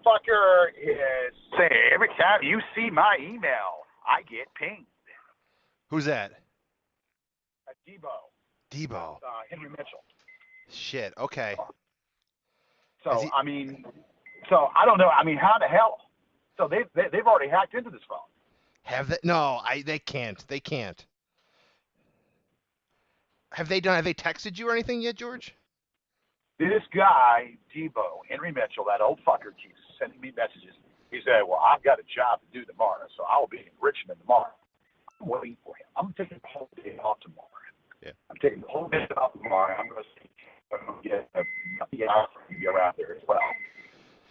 motherfucker is saying every time you see my email, I get pinged. Who's that? Debo. Debo. Henry Mitchell. Shit. Okay. So I mean, so I don't know. I mean, how the hell? So they've already hacked into this phone. Have they? No, they can't. They can't. Have they done? Have they texted you or anything yet, George? This guy, Debo, Henry Mitchell, that old fucker keeps sending me messages. He said, well, I've got a job to do tomorrow, so I'll be in Richmond tomorrow. I'm waiting for him. I'm taking the whole day off tomorrow. Yeah. I'm taking the whole day off tomorrow. I'm going to get a hour to be around there as well.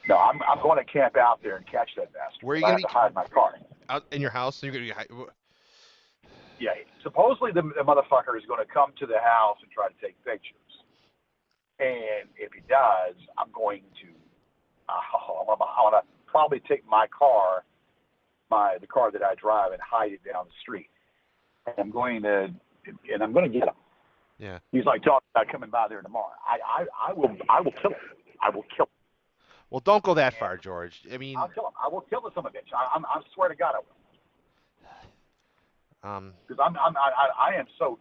No, I'm going to camp out there and catch that bastard. Where are you going to be? Hide my car. Out in your house? So you're going to Yeah. Supposedly the motherfucker is going to come to the house and try to take pictures. And if he does, I'm going to I want to probably take my car, the car that I drive, and hide it down the street. And I'm going to get him. Yeah. He's like talking about coming by there tomorrow. I will kill him. I will kill him. Well, don't go that far, George. I mean, I'll kill him. I will kill the son of a bitch. I swear to God I will. Because I am so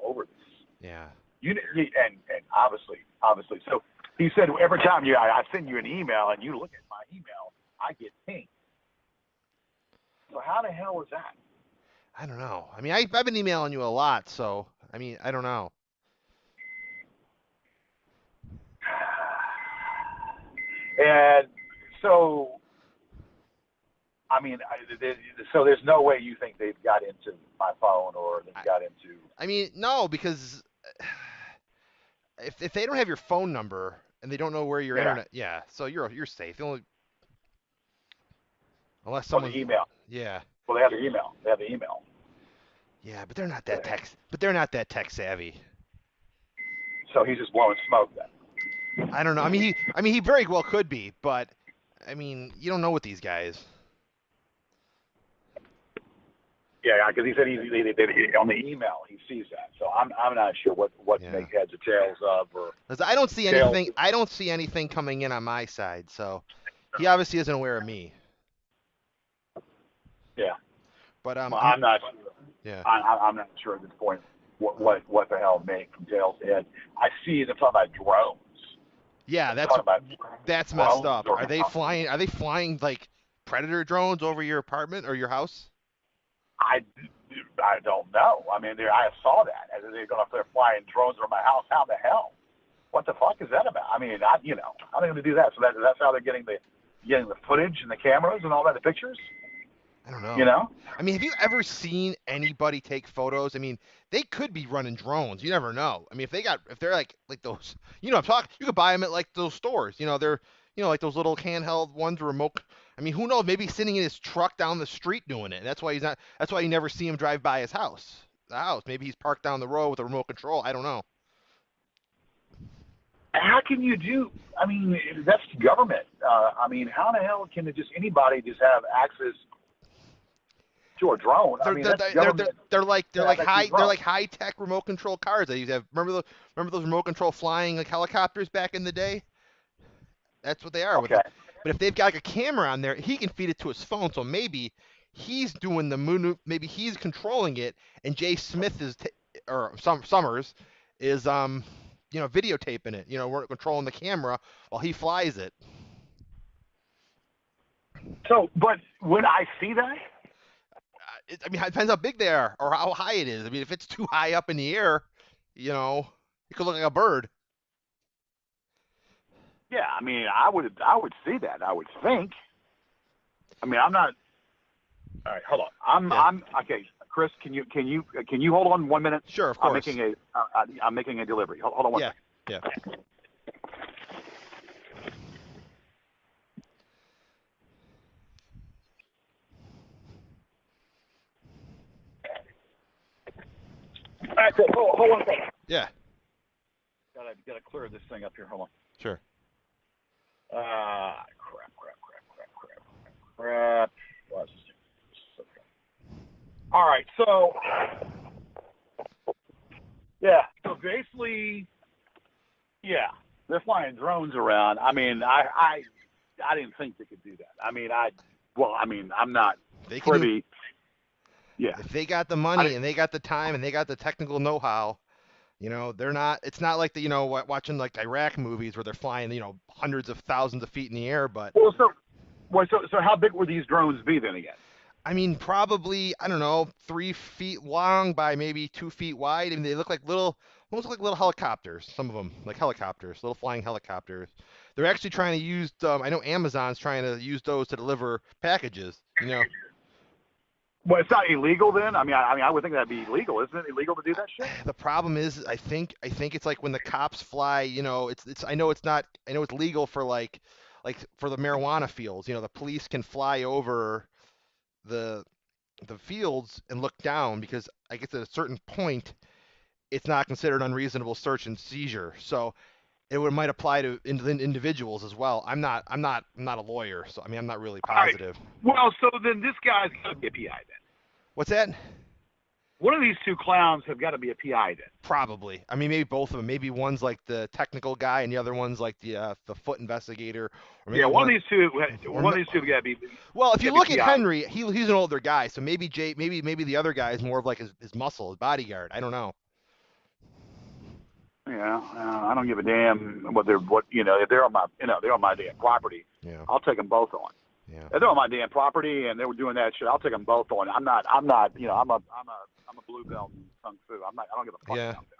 over this. Yeah. And obviously. So he said every time I send you an email and you look at my email, I get pinged. So how the hell was that? I don't know. I mean, I've been emailing you a lot, so I mean, I don't know. And so, I mean, so there's no way you think they've got into my phone or they've got into. I mean, no, because if they don't have your phone number and they don't know where your internet, so you're safe. Unless someone email. Yeah. Well, they have the email. Yeah, but they're not that tech savvy. So he's just blowing smoke then. I don't know. I mean, he very well could be, but I mean, you don't know with these guys. Yeah, because he said he on the email he sees that. So I'm not sure what to make heads or tails of. Or I don't see anything. I don't see anything coming in on my side. So he obviously isn't aware of me. Yeah. But well, I'm not sure. Yeah. I'm not sure at this point what the hell make from tails to head. I see them talking about drones. Yeah, that's messed up. Are they flying? Are they flying like Predator drones over your apartment or your house? I don't know. I mean, I saw that. They're flying drones over my house. How the hell? What the fuck is that about? I mean, how are they going to do that? So that's how they're getting the footage and the cameras and all that, the pictures. I don't know. I mean, have you ever seen anybody take photos? I mean, they could be running drones. You never know. I mean, if they're like those, I'm talking. You could buy them at like those stores. They're like those little handheld ones, remote. I mean, who knows? Maybe he's sitting in his truck down the street doing it. And that's why he's not. That's why you never see him drive by his house. The house. Maybe he's parked down the road with a remote control. I don't know. How can you do? I mean, that's government. I mean, how the hell can anybody just have access to a drone? They're like high tech remote control cars. They used to have. Remember those remote control flying like helicopters back in the day? That's what they are. Okay. But if they've got like a camera on there, he can feed it to his phone. So maybe he's doing the maybe he's controlling it, and Jay Smith or Summers is videotaping it. We're controlling the camera while he flies it. So, but would I see that? I mean, it depends how big they are or how high it is. I mean, if it's too high up in the air, it could look like a bird. Yeah, I mean, I would see that. I would think. I mean, I'm not. All right, hold on. I'm okay. Chris, can you hold on 1 minute? Sure, of course. I'm making a delivery. Hold on one second. Yeah. All right, so hold on a second. Yeah. Gotta clear this thing up here. Hold on. Sure. Crap. All right, so yeah, so basically, yeah, they're flying drones around. I mean, didn't think they could do that. I mean, I'm not privy. Yeah. If they got the money and they got the time and they got the technical know-how, they're not. It's not like watching like Iraq movies where they're flying, hundreds of thousands of feet in the air. But so how big would these drones be then again? I mean, probably, I don't know, 3 feet long by maybe 2 feet wide. I mean, they look like almost like little helicopters. Some of them like helicopters, little flying helicopters. They're actually trying to use. I know Amazon's trying to use those to deliver packages. Well, it's not illegal then. I mean, I would think that'd be illegal. Isn't it illegal to do that shit? The problem is, I think it's like when the cops fly. It's. I know it's not. I know it's legal for like for the marijuana fields. The police can fly over the fields and look down because I guess at a certain point, it's not considered unreasonable search and seizure. So might apply to individuals as well. I'm not a lawyer, so I mean I'm not really positive. Right. Well, so then this guy's got to be a PI then. What's that? One of these two clowns have got to be a PI then. Probably. I mean, maybe both of them. Maybe one's like the technical guy, and the other one's like the foot investigator. Or maybe one of these two got to be. Well, if you look at Henry, he's an older guy, so maybe maybe the other guy is more of like his muscle, his bodyguard. I don't know. Yeah, I don't give a damn if they're on my damn property. Yeah. I'll take them both on. Yeah. If they're on my damn property and they were doing that shit, I'll take them both on. I'm a blue belt in kung fu. I don't give a fuck about that.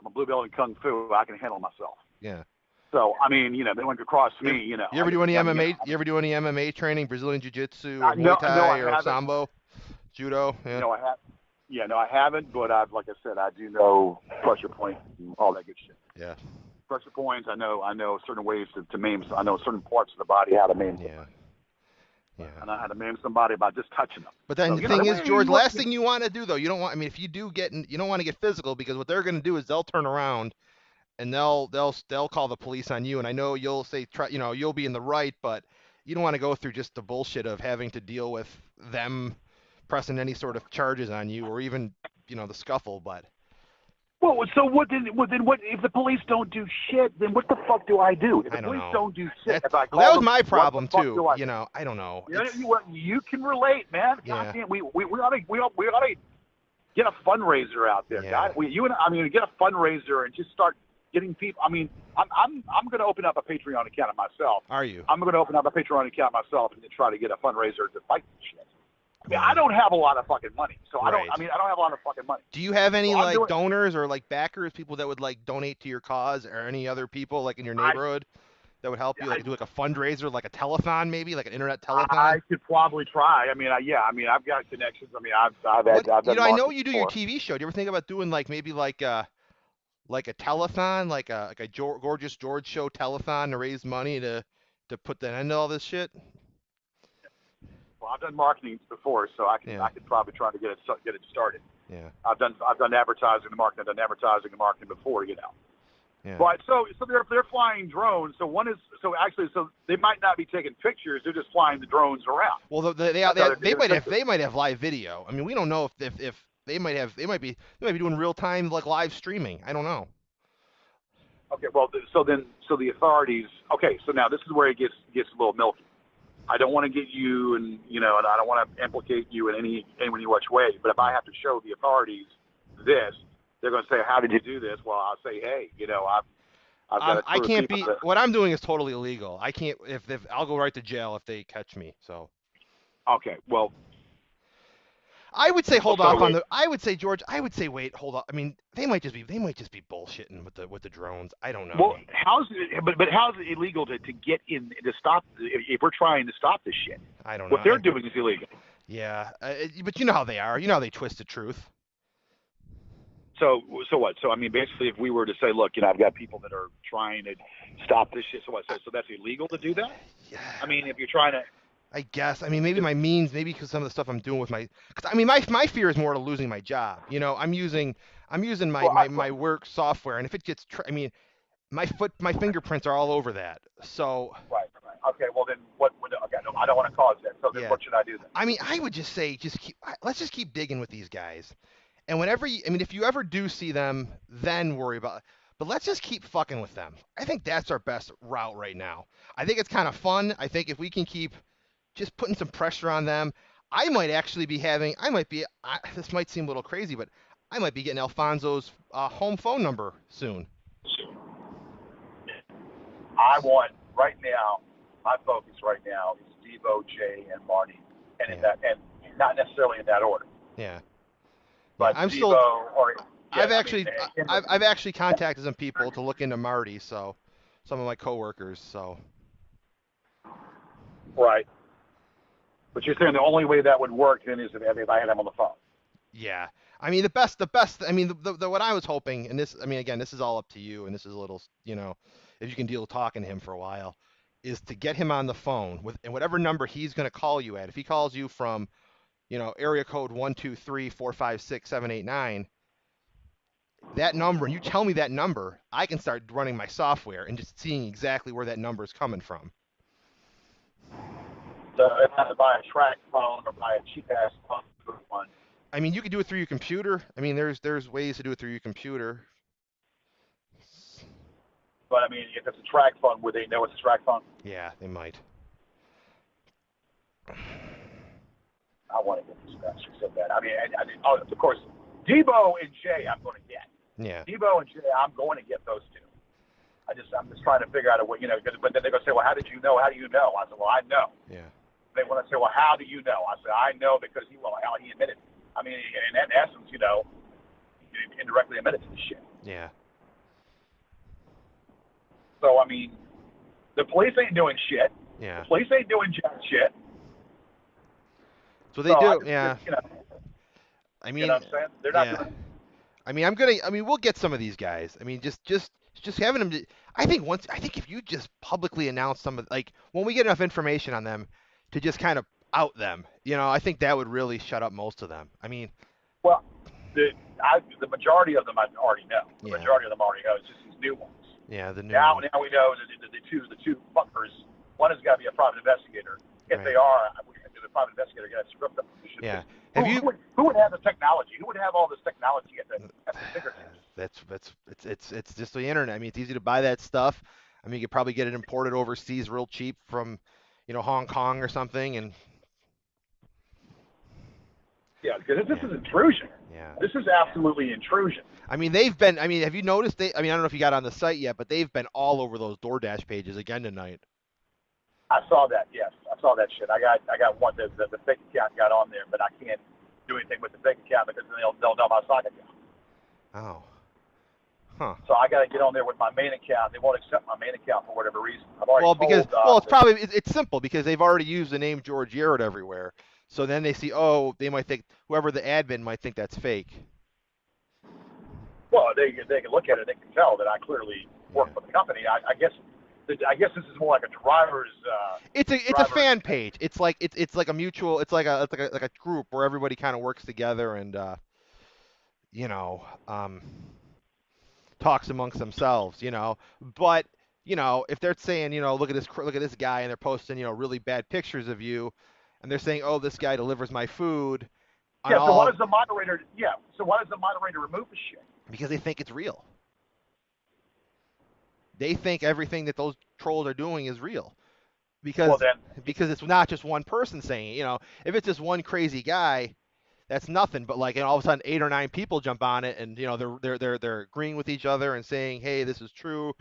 I'm a blue belt in kung fu. I can handle myself. Yeah. So I mean, they went across me. You ever do any MMA? You ever do any MMA training, Brazilian Jiu-Jitsu, or Muay Thai, or Sambo, Judo? Yeah. No, I have. Yeah, no, I haven't, but like I said, I do know pressure points and all that good shit. Yeah. Pressure points. I know certain ways to maim. I know certain parts of the body how to maim. Yeah. Yeah. I know how to maim somebody by just touching them. But then the thing is, George, last thing you want to do though, you don't want. I mean, if you do you don't want to get physical because what they're going to do is they'll turn around and they'll call the police on you. And I know you'll say you'll be in the right, but you don't want to go through just the bullshit of having to deal with them pressing any sort of charges on you or even the scuffle. But well, so what if the police don't do shit? Then what the fuck do I do? If the police don't do shit, that was my problem too. I don't know. You can relate, man. Yeah. Goddamn, we ought to get a fundraiser out there, guys. Get a fundraiser and just start getting people. I mean, I'm going to open up a Patreon account myself. Are you? I'm going to open up a Patreon account myself and try to get a fundraiser to fight this shit. I mean, I don't have a lot of fucking money, so I don't have a lot of fucking money. Do you have any donors or like backers, people that would like donate to your cause, or any other people like in your neighborhood that would help you, like do like a fundraiser, like a telethon, maybe like an internet telethon? I could probably try. I've got connections. I mean, I've done. I know you do your TV show. Do you ever think about doing like maybe like a telethon, like a Gorgeous George show telethon to raise money to put an end to all this shit? Well, I've done marketing before, so I could probably try to get it started. Yeah. I've done advertising and marketing. I've done advertising and marketing before, Yeah. But so they're flying drones. So so they might not be taking pictures. They're just flying the drones around. Well, they might have live video. I mean, we don't know if they might be doing real time like live streaming. I don't know. Okay. Well, so the authorities. Okay. So now this is where it gets a little milky. I don't want to get you and I don't want to implicate you in any which way. But if I have to show the authorities this, they're going to say, "How did you do this?" Well, I'll say, "Hey, I've got a I can't be. What I'm doing is totally illegal. I can't. If I'll go right to jail if they catch me. So. Okay. Well. I would say hold off on the. I would say George. I would say wait. Hold on. I mean, they might just be bullshitting with the drones. I don't know. Well, how's it illegal to get in to stop if we're trying to stop this shit? I don't know. What they're doing is illegal. Yeah, but you know how they are. You know how they twist the truth. So what? So I mean, basically, if we were to say, look, I've got people that are trying to stop this shit. So what? So that's illegal to do that? Yeah. I mean, if you're trying to. I guess. I mean, maybe my means, maybe because some of the stuff I'm doing with my. Cause I mean, my fear is more to losing my job. I'm using my work software, and if it gets, I mean, my fingerprints are all over that. So. Right. Okay. Well, then what? Okay. No, I don't want to cause that. So then, what should I do then? I mean, I would just say, let's keep digging with these guys, and if you ever do see them, then worry about. But let's just keep fucking with them. I think that's our best route right now. I think it's kind of fun. I think if we can keep just putting some pressure on them, I might actually be having, this might seem a little crazy, but I might be getting Alfonso's home phone number soon. I want right now. My focus right now is Debo, Jay, and Marty, and in that, and not necessarily in that order. Yeah. But I'm Debo, still. or yeah, I've actually contacted some people to look into Marty, so some of my coworkers. So. Right. But you're saying the only way that would work then is if I had him on the phone. Yeah. I mean, the best, I mean, the what I was hoping, and this, I mean, again, this is all up to you, and this is a little, if you can deal with talking to him for a while, is to get him on the phone with, and whatever number he's going to call you at. If he calls you from, area code 123-456-789, that number, and you tell me that number, I can start running my software and just seeing exactly where that number is coming from. So if I have to buy a track phone or buy a cheap ass phone. I mean, you could do it through your computer. I mean, there's ways to do it through your computer. But I mean, if it's a track phone, would they know it's a track phone? Yeah, they might. I want to get these bastards so bad. I mean, of course, Debo and Jay, I'm going to get. Yeah. Debo and Jay, I'm going to get those two. I'm just trying to figure out a way, but then they're going to say, well, how did you know? How do you know? I said, well, I know. Yeah. They want to say, well, how do you know? I said, I know because he admitted. I mean, in essence, he indirectly admitted to the shit. Yeah. So, I mean, the police ain't doing shit. Yeah. The police ain't doing jack shit. So they do, yeah. I mean, you know what I'm saying? They're not doing. I mean, we'll get some of these guys. I mean, just having them. I think if you just publicly announce some of, like, when we get enough information on them to just kind of out them, I think that would really shut up most of them. I mean. Well, the majority of them I already know. The majority of them already know. It's just these new ones. Yeah, the new now ones. Now we know the two fuckers. One has got to be a private investigator. If they are, the private investigator got to script them. Yeah. Who would have the technology? Who would have all this technology at the fingertips? It's just the internet. I mean, it's easy to buy that stuff. I mean, you could probably get it imported overseas real cheap from, Hong Kong or something, and. Yeah, because this is intrusion. Yeah. This is absolutely intrusion. I mean, have you noticed I don't know if you got on the site yet, but they've been all over those DoorDash pages again tonight. I saw that, yes. I saw that shit. I got one, the fake account got on there, but I can't do anything with the fake account because they'll know my stock account. Oh. Huh. So I got to get on there with my main account. They won't accept my main account for whatever reason. It's simple because they've already used the name George Yarrett everywhere. So then they see, they might think, whoever the admin might think that's fake. Well, they can look at it. They can tell that I clearly work for the company. I guess this is more like a driver's. It's a fan page. It's like a mutual. It's like a group where everybody kind of works together and talks amongst themselves. But if they're saying look at this guy and they're posting really bad pictures of you, and they're saying this guy delivers my food. Yeah. So why does the moderator? Yeah. So why does the moderator remove the shit? Because they think it's real. They think everything that those trolls are doing is real. Because it's not just one person saying it. If it's just one crazy guy, that's nothing. But and all of a sudden 8 or 9 people jump on it, and they're agreeing with each other and saying, hey, this is true,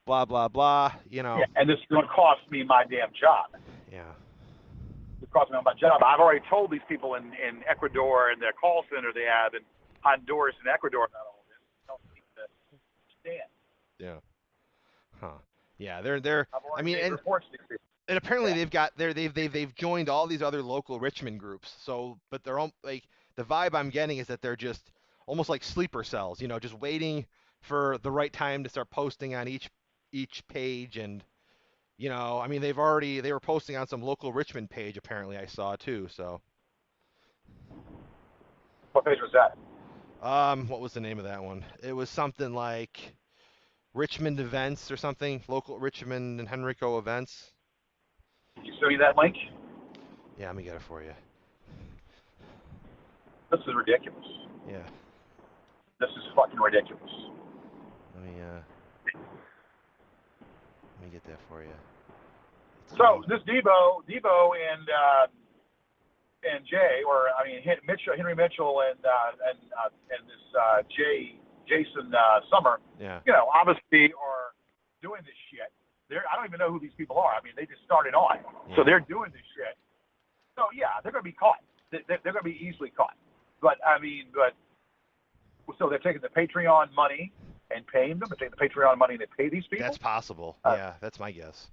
blah blah blah. Yeah, and this is going to cost me my damn job. Yeah. It's costing me my job. I've already told these people in Ecuador and their call center they have in Honduras and Ecuador about all this. They don't seem to understand. Yeah. Huh. Yeah, they're. I mean, and apparently they've joined all these other local Richmond groups. So, but they're all the vibe I'm getting is that they're just almost like sleeper cells. Just waiting for the right time to start posting on each page. And I mean, they were posting on some local Richmond page apparently. I saw too. So. What page was that? What was the name of that one? It was something like Richmond Events or something. Local Richmond and Henrico Events. Can you show me that link? Yeah, let me get it for you. This is ridiculous. Yeah. This is fucking ridiculous. Let me get that for you. So this Debo and Jay, or I mean Henry Mitchell and this Jason Summer, yeah, obviously are doing this shit. I don't even know who these people are. I mean, they just started on, so they're doing this shit. So yeah, they're going to be caught. They're going to be easily caught. But so they're taking the Patreon money and paying them. They're taking the Patreon money and they pay these people. That's possible. Yeah, that's my guess.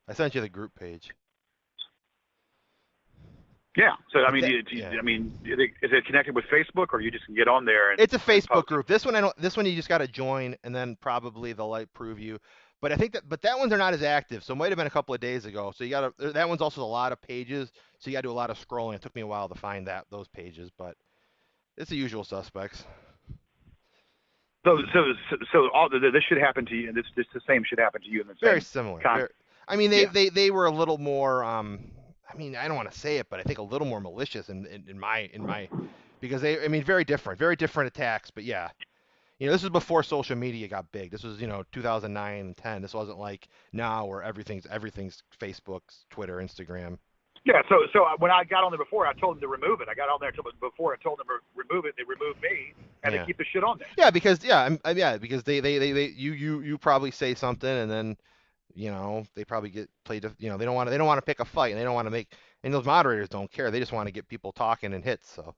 I sent you the group page. Yeah. So I mean, is it connected with Facebook, or you just can get on there? It's a Facebook group. This one you just got to join, and then probably they'll prove you. But I think that ones are not as active, so it might have been a couple of days ago. So that one's also a lot of pages, so you got to do a lot of scrolling. It took me a while to find those pages, but it's the usual suspects. So all this should happen to you, and this the same should happen to you in the same. Very similar. I mean, they were a little more. I mean, I don't want to say it, but I think a little more malicious in my because very different attacks. But yeah. This was before social media got big. This was, 2009 and 10. This wasn't like now where everything's Facebook, Twitter, Instagram. Yeah, so when I got on there before, I told them to remove it. I got on there before I told them to remove it. They removed me, and they keep the shit on there. Yeah, because they you probably say something, and then they probably get played. They don't want to pick a fight, and they don't want to make. And those moderators don't care. They just want to get people talking and hits. So.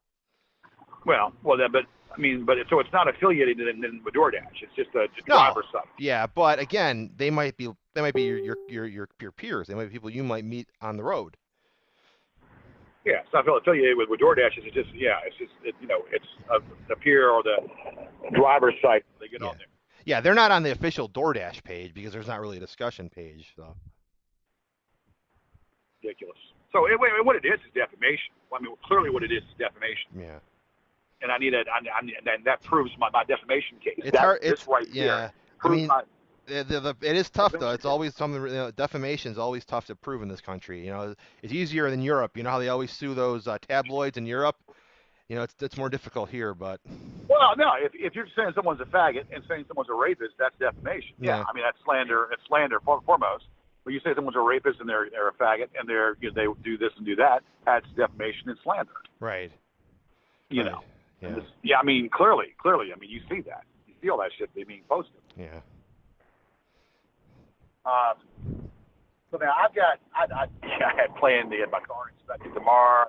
So it's not affiliated with DoorDash. It's just a driver site. Yeah, but again, they might be your peers. They might be people you might meet on the road. Yeah, it's not affiliated with DoorDash. It's the peer or the driver site. They get on there. Yeah, they're not on the official DoorDash page because there's not really a discussion page. So. Ridiculous. So what it is defamation. I mean, clearly what it is defamation. Yeah. And I need and that proves my defamation case. It's hard. It's right. Yeah. I mean, it is tough though. It's always something. Defamation is always tough to prove in this country. It's easier than Europe. You know how they always sue those tabloids in Europe. It's more difficult here, but. Well, no. If you're saying someone's a faggot and saying someone's a rapist, that's defamation. Yeah. I mean, that's slander. It's slander foremost. When you say someone's a rapist and they're a faggot and they do this and do that, that's defamation and slander. Right. Yeah. Yeah, I mean, clearly. I mean, you see that. You see all that shit being posted. Yeah. So now I had planned to get my car inspected tomorrow.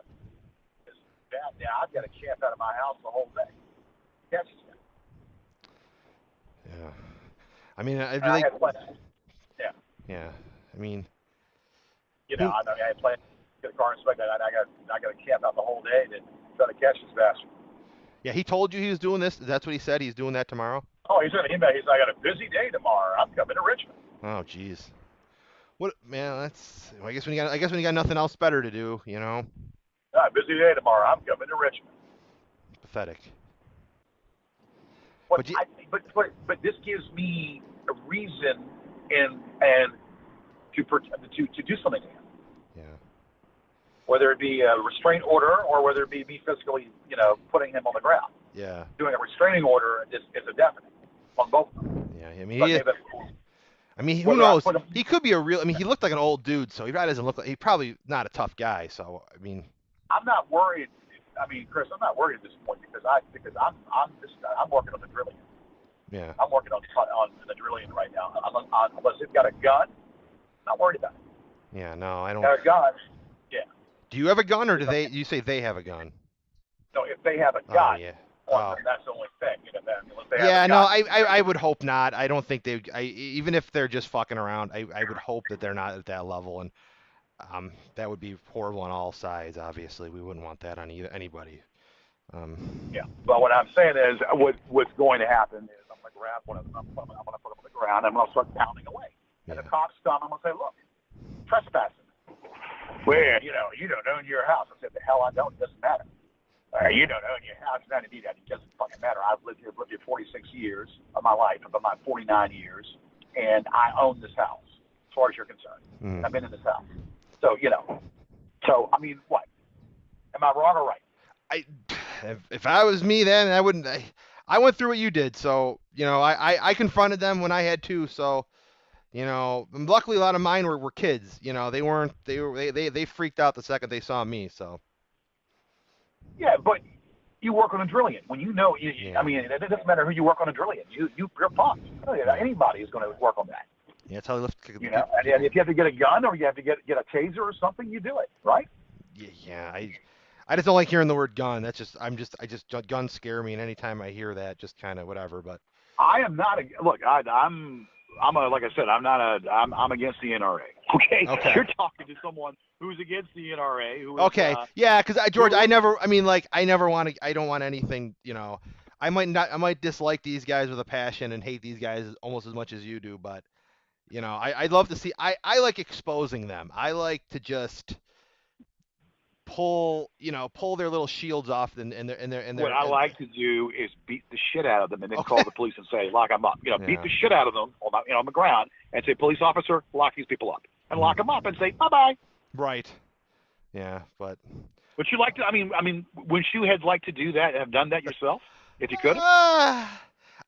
It's bad now. I've got to camp out of my house the whole day. Catch it. Yeah. I mean, I had planned. Yeah. Yeah. I mean. I had planned to get a car inspected. I got to camp out the whole day and try to catch this bastard. Yeah, he told you he was doing this. That's what he said. He's doing that tomorrow. Oh, he said I got a busy day tomorrow. I'm coming to Richmond. Oh, jeez. What, man? That's. I guess when you got nothing else better to do, Busy day tomorrow. I'm coming to Richmond. Pathetic. But this gives me a reason and to do something to him. Yeah. Whether it be a restraint order or whether it be me physically, putting him on the ground. Yeah. Doing a restraining order is a definite on both of them. Yeah, I mean, who knows? He could be he looked like an old dude, so he probably doesn't look like, he's probably not a tough guy, so, I mean. I'm not worried. I mean, Chris, I'm not worried at this point because I'm working on the drilling. Yeah. I'm working on the drilling right now. Unless they've got a gun, I'm not worried about it. Yeah, no, I don't. Got a gun. Yeah. Do you have a gun, or you say they have a gun? No, if they have a gun, that's the only thing. I would hope not. I don't think even if they're just fucking around, I would hope that they're not at that level, and that would be horrible on all sides. Obviously, we wouldn't want that on anybody. Yeah, but what I'm saying is, what's going to happen is I'm going to grab one of them. I'm going to put them on the ground. I'm going to start pounding away, and the cops come. I'm going to say, look, trespassing. Where you don't own your house. I said, the hell I don't. It doesn't matter. You don't own your house. None of that. It doesn't fucking matter. I've lived here 46 years of my life, of my 49 years, and I own this house, as far as you're concerned. I've been in this house. So, So, I mean, what? Am I wrong or right? If I was me then, I wouldn't. I went through what you did, so, I confronted them when I had to, so, You know, and luckily a lot of mine were kids. You know, they freaked out the second they saw me. So Yeah, but you work on a drilling. When you know, I yeah, mean, it doesn't matter who you work on a drilling. You're pumped. yeah, Anybody is going to work on that. yeah. That's how they lift You know, people. and if you have to get a gun or you have to get a taser or something, you do it, right? Yeah, yeah. I just don't like hearing the word gun. That's just guns scare me, and anytime I hear that, just kind of whatever. But I am not a look. I'm a like I said. I'm against the NRA. Okay, okay. you're talking to someone who's against the NRA. Who is, Okay, yeah, because George, I never want to. I don't want anything. You know, I might dislike these guys with a passion and hate these guys almost as much as you do. But you know, I'd love to see. I like exposing them. I like to just pull their little shields off what I like to do is beat the shit out of them and then okay. call the police and say lock them up. Beat Yeah. the shit out of them on the ground and say police officer, lock these people up and lock them Mhm. up and say bye bye. Right. Yeah, but Would you like to? Wouldn't you had like to do that? Have done that yourself if you could? uh,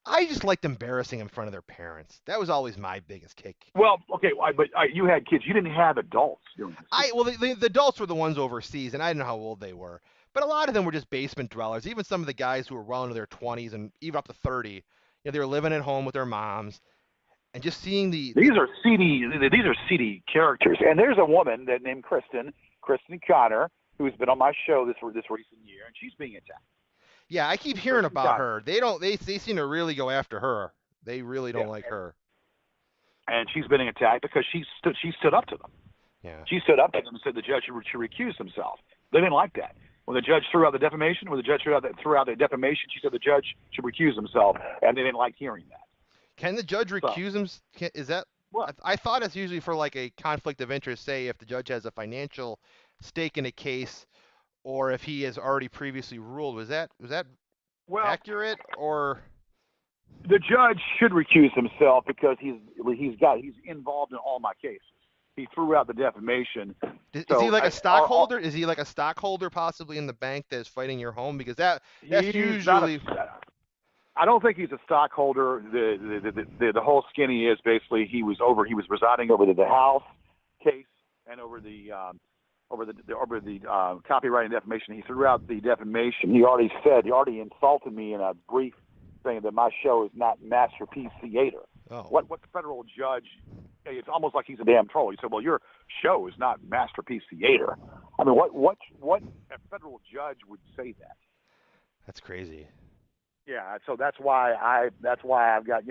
I just liked embarrassing in front of their parents. That was always my biggest kick. Well, okay, but you had kids. You didn't have adults doing this. The adults were the ones overseas, and I didn't know how old they were. But a lot of them were just basement dwellers. Even some of the guys who were well into their 20s and even up to 30, they were living at home with their moms, and just seeing These are seedy characters. And there's a woman that named Kristen Connor, who's been on my show this recent year, and she's being attacked. Yeah, I keep hearing Kristen about Connor. her. They seem to really go after her. They really don't Yeah. like her. And she's being attacked because she stood up to them. Yeah. She stood up to them and said the judge should recuse himself. They didn't like that. When the judge threw out the defamation, she said the judge should recuse himself, and they didn't like hearing that. Can the judge recuse him? Is that What? I thought it's usually for like a conflict of interest, say if the judge has a financial stake in a case or if he has already previously ruled. Was that Well, accurate or the judge should recuse himself because he's involved in all my cases. He threw out the defamation. is So he like a stockholder? Is he like a stockholder possibly in the bank that's fighting your home? Because that's usually. I don't think he's a stockholder. The whole skinny is basically he was residing over the House case and over the copyright and defamation. He threw out the defamation. He already insulted me in a brief saying that my show is not Masterpiece Theater. Oh. What federal judge? It's almost like he's a damn troll. He said, "Well, your show is not Masterpiece Theater." I mean, what a federal judge would say that? That's crazy. Yeah, so that's why I've got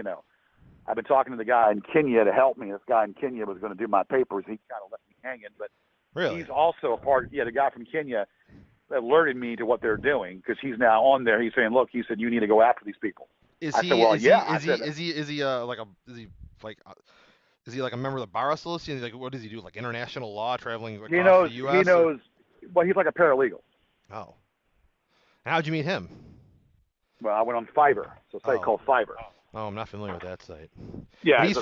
I've been talking to the guy in Kenya to help me. This guy in Kenya was going to do my papers. He kind of left me hanging, but Really? he's also a part. Yeah, the guy from Kenya alerted me to what they're doing because he's now on there. He's saying, "Look," he said, "you need to go after these people." Is I he? said, "Well, Is yeah." he? Is he? Is he? Is he like a member of the bar association? Like, what does he do? Like international law, traveling across the U.S. He knows. Well, he's like a paralegal. Oh. And how'd you meet him? Well, I went on Fiverr. It's a site called Fiverr. Oh, I'm not familiar with that site. Yeah, but he's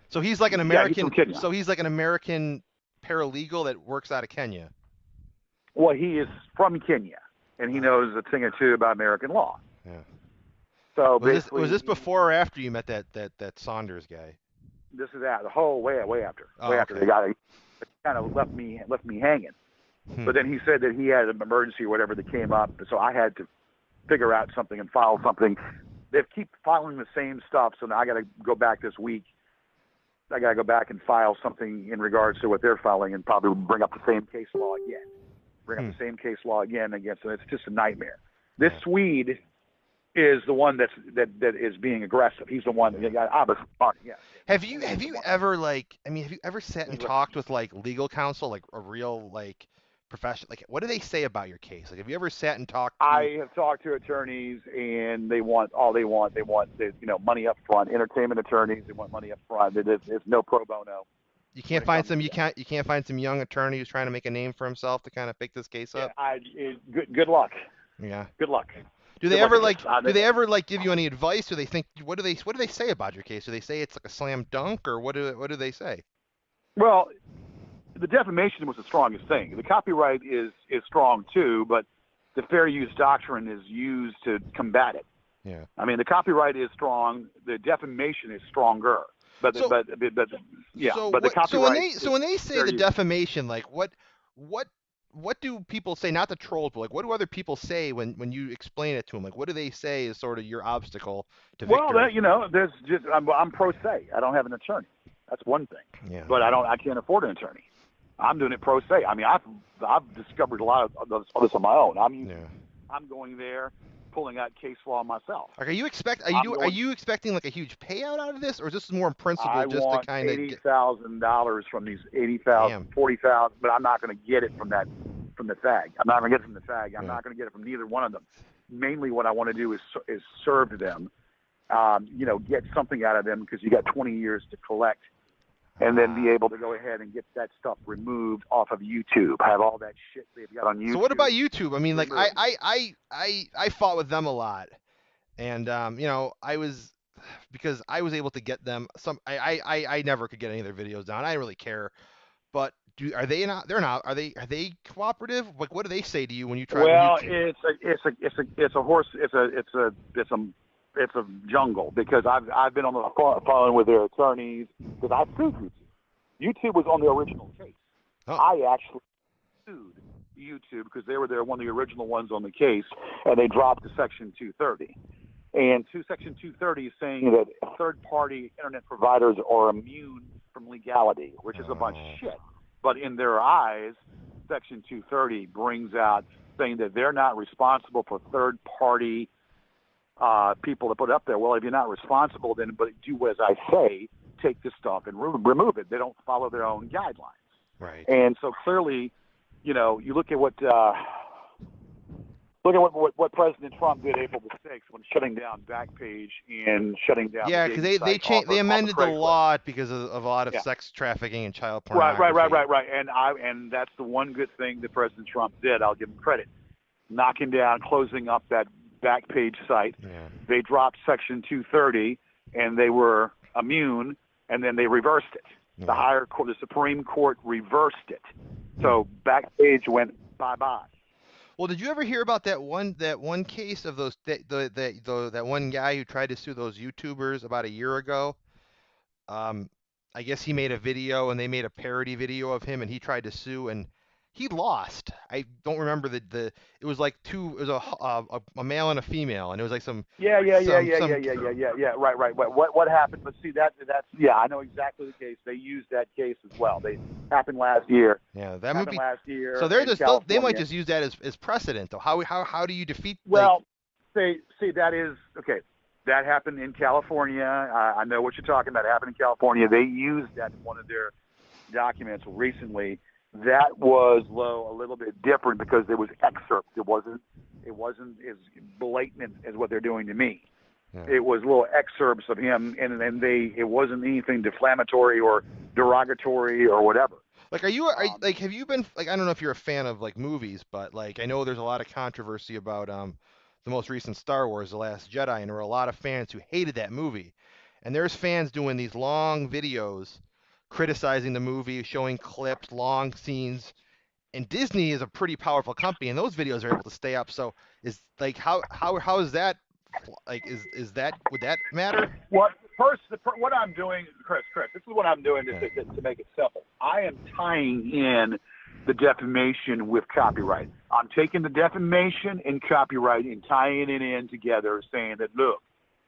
so he's like an American. Yeah, he's from Kenya. So he's like an American paralegal that works out of Kenya. Well, he is from Kenya, and he knows a thing or two about American law. Yeah. So was this before or after you met that Saunders guy? This is the whole way after. Oh, way after okay. the guy kind of left me hanging. But then he said that he had an emergency or whatever that came up, so I had to figure out something and file something. They keep filing the same stuff, so now I got to go back this week. I got to go back and file something in regards to what they're filing and probably bring up the same case law again. So it's just a nightmare. This Swede is the one that is being aggressive. He's the one that I was talking. Yeah. Have you ever have you ever sat and talked with like legal counsel, like a real like professional? Like, what do they say about your case? Like, have you ever sat and talked? I have talked to attorneys, and they want money up front. Entertainment attorneys, they want money up front. There's no pro bono. You can't find some young attorney who's trying to make a name for himself to kind of pick this case up. Good luck. Yeah. Good luck. Do they ever give you any advice? Do they think what do they say about your case? Do they say it's like a slam dunk, or what do they say? Well, the defamation was the strongest thing. The copyright is strong too, but the fair use doctrine is used to combat it. Yeah. I mean, the copyright is strong. The defamation is stronger. But So, yeah. so But the what? So when copyright. they say the defamation, like what do people say? Not the trolls, but like what do other people say when you explain it to them? Like what do they say is sort of your obstacle to Well, victory? there's just I'm pro se. I don't have an attorney. That's one thing. Yeah. But I can't afford an attorney. I'm doing it pro se. I mean, I've discovered a lot of this on my own. I'm going there, pulling out case law myself. Like, are you expecting like a huge payout out of this, or is this more in principle I just to want kind of $80,000 from these 80,000, 40,000, but I'm not going to get it from the FAG. I'm not going to get it from the FAG. I'm not going to get it from neither one of them. Mainly, what I want to do is serve them. Get something out of them because you got 20 years to collect, and then be able to go ahead and get that stuff removed off of YouTube. Have all that shit they've got on YouTube. So what about YouTube? I mean, like I fought with them a lot, and because I was able to get them some. I never could get any of their videos down. I didn't really care, but are they not? They're not. Are they cooperative? Like, what do they say to you when you try? Well, it's a horse. It's a jungle because I've been on the phone with their attorneys because I sued YouTube. YouTube was on the original case. Oh. I actually sued YouTube because they were one of the original ones on the case, and they dropped to Section 230. And Section 230 is saying that third-party internet providers are immune from legality, which is a bunch of shit. But in their eyes, Section 230 brings out saying that they're not responsible for third-party people to put up there. Well, if you're not responsible, then but do as I say, take this stuff and remove it. They don't follow their own guidelines. Right. And so clearly, you look at what President Trump did April the 6th when shutting down Backpage and shutting down. Yeah, because they amended the law because of a lot of sex trafficking and child pornography. Right. And that's the one good thing that President Trump did. I'll give him credit. Knocking down, closing up that Backpage site. Yeah. They dropped Section 230, and they were immune, and then they reversed it. Yeah. The higher court, the Supreme Court, reversed it. So Backpage went bye-bye. Well, did you ever hear about that one case of those that one guy who tried to sue those YouTubers about a year ago? I guess he made a video and they made a parody video of him and he tried to sue and he lost. I don't remember it was like it was a male and a female and it was like some Yeah. Right. What happened? But see that's I know exactly the case. They used that case as well. They happened last year. Yeah, that would be last year. So they might just use that as precedent though. How do you defeat? Well, see that is okay. That happened in California. I know what you're talking about. It happened in California. They used that in one of their documents recently. That was a little bit different because there was excerpts. It wasn't as blatant as what they're doing to me. Yeah. It was little excerpts of him, and it wasn't anything defamatory or derogatory or whatever. Like, have you been like, I don't know if you're a fan of like movies, but like I know there's a lot of controversy about the most recent Star Wars, The Last Jedi, and there were a lot of fans who hated that movie, and there's fans doing these long videos criticizing the movie, showing clips, long scenes, and Disney is a pretty powerful company, and those videos are able to stay up. So is like how is that like would that matter? What I'm doing, Chris, this is what I'm doing to make it simple. I am tying in the defamation with copyright. I'm taking the defamation and copyright and tying it in together, saying that look,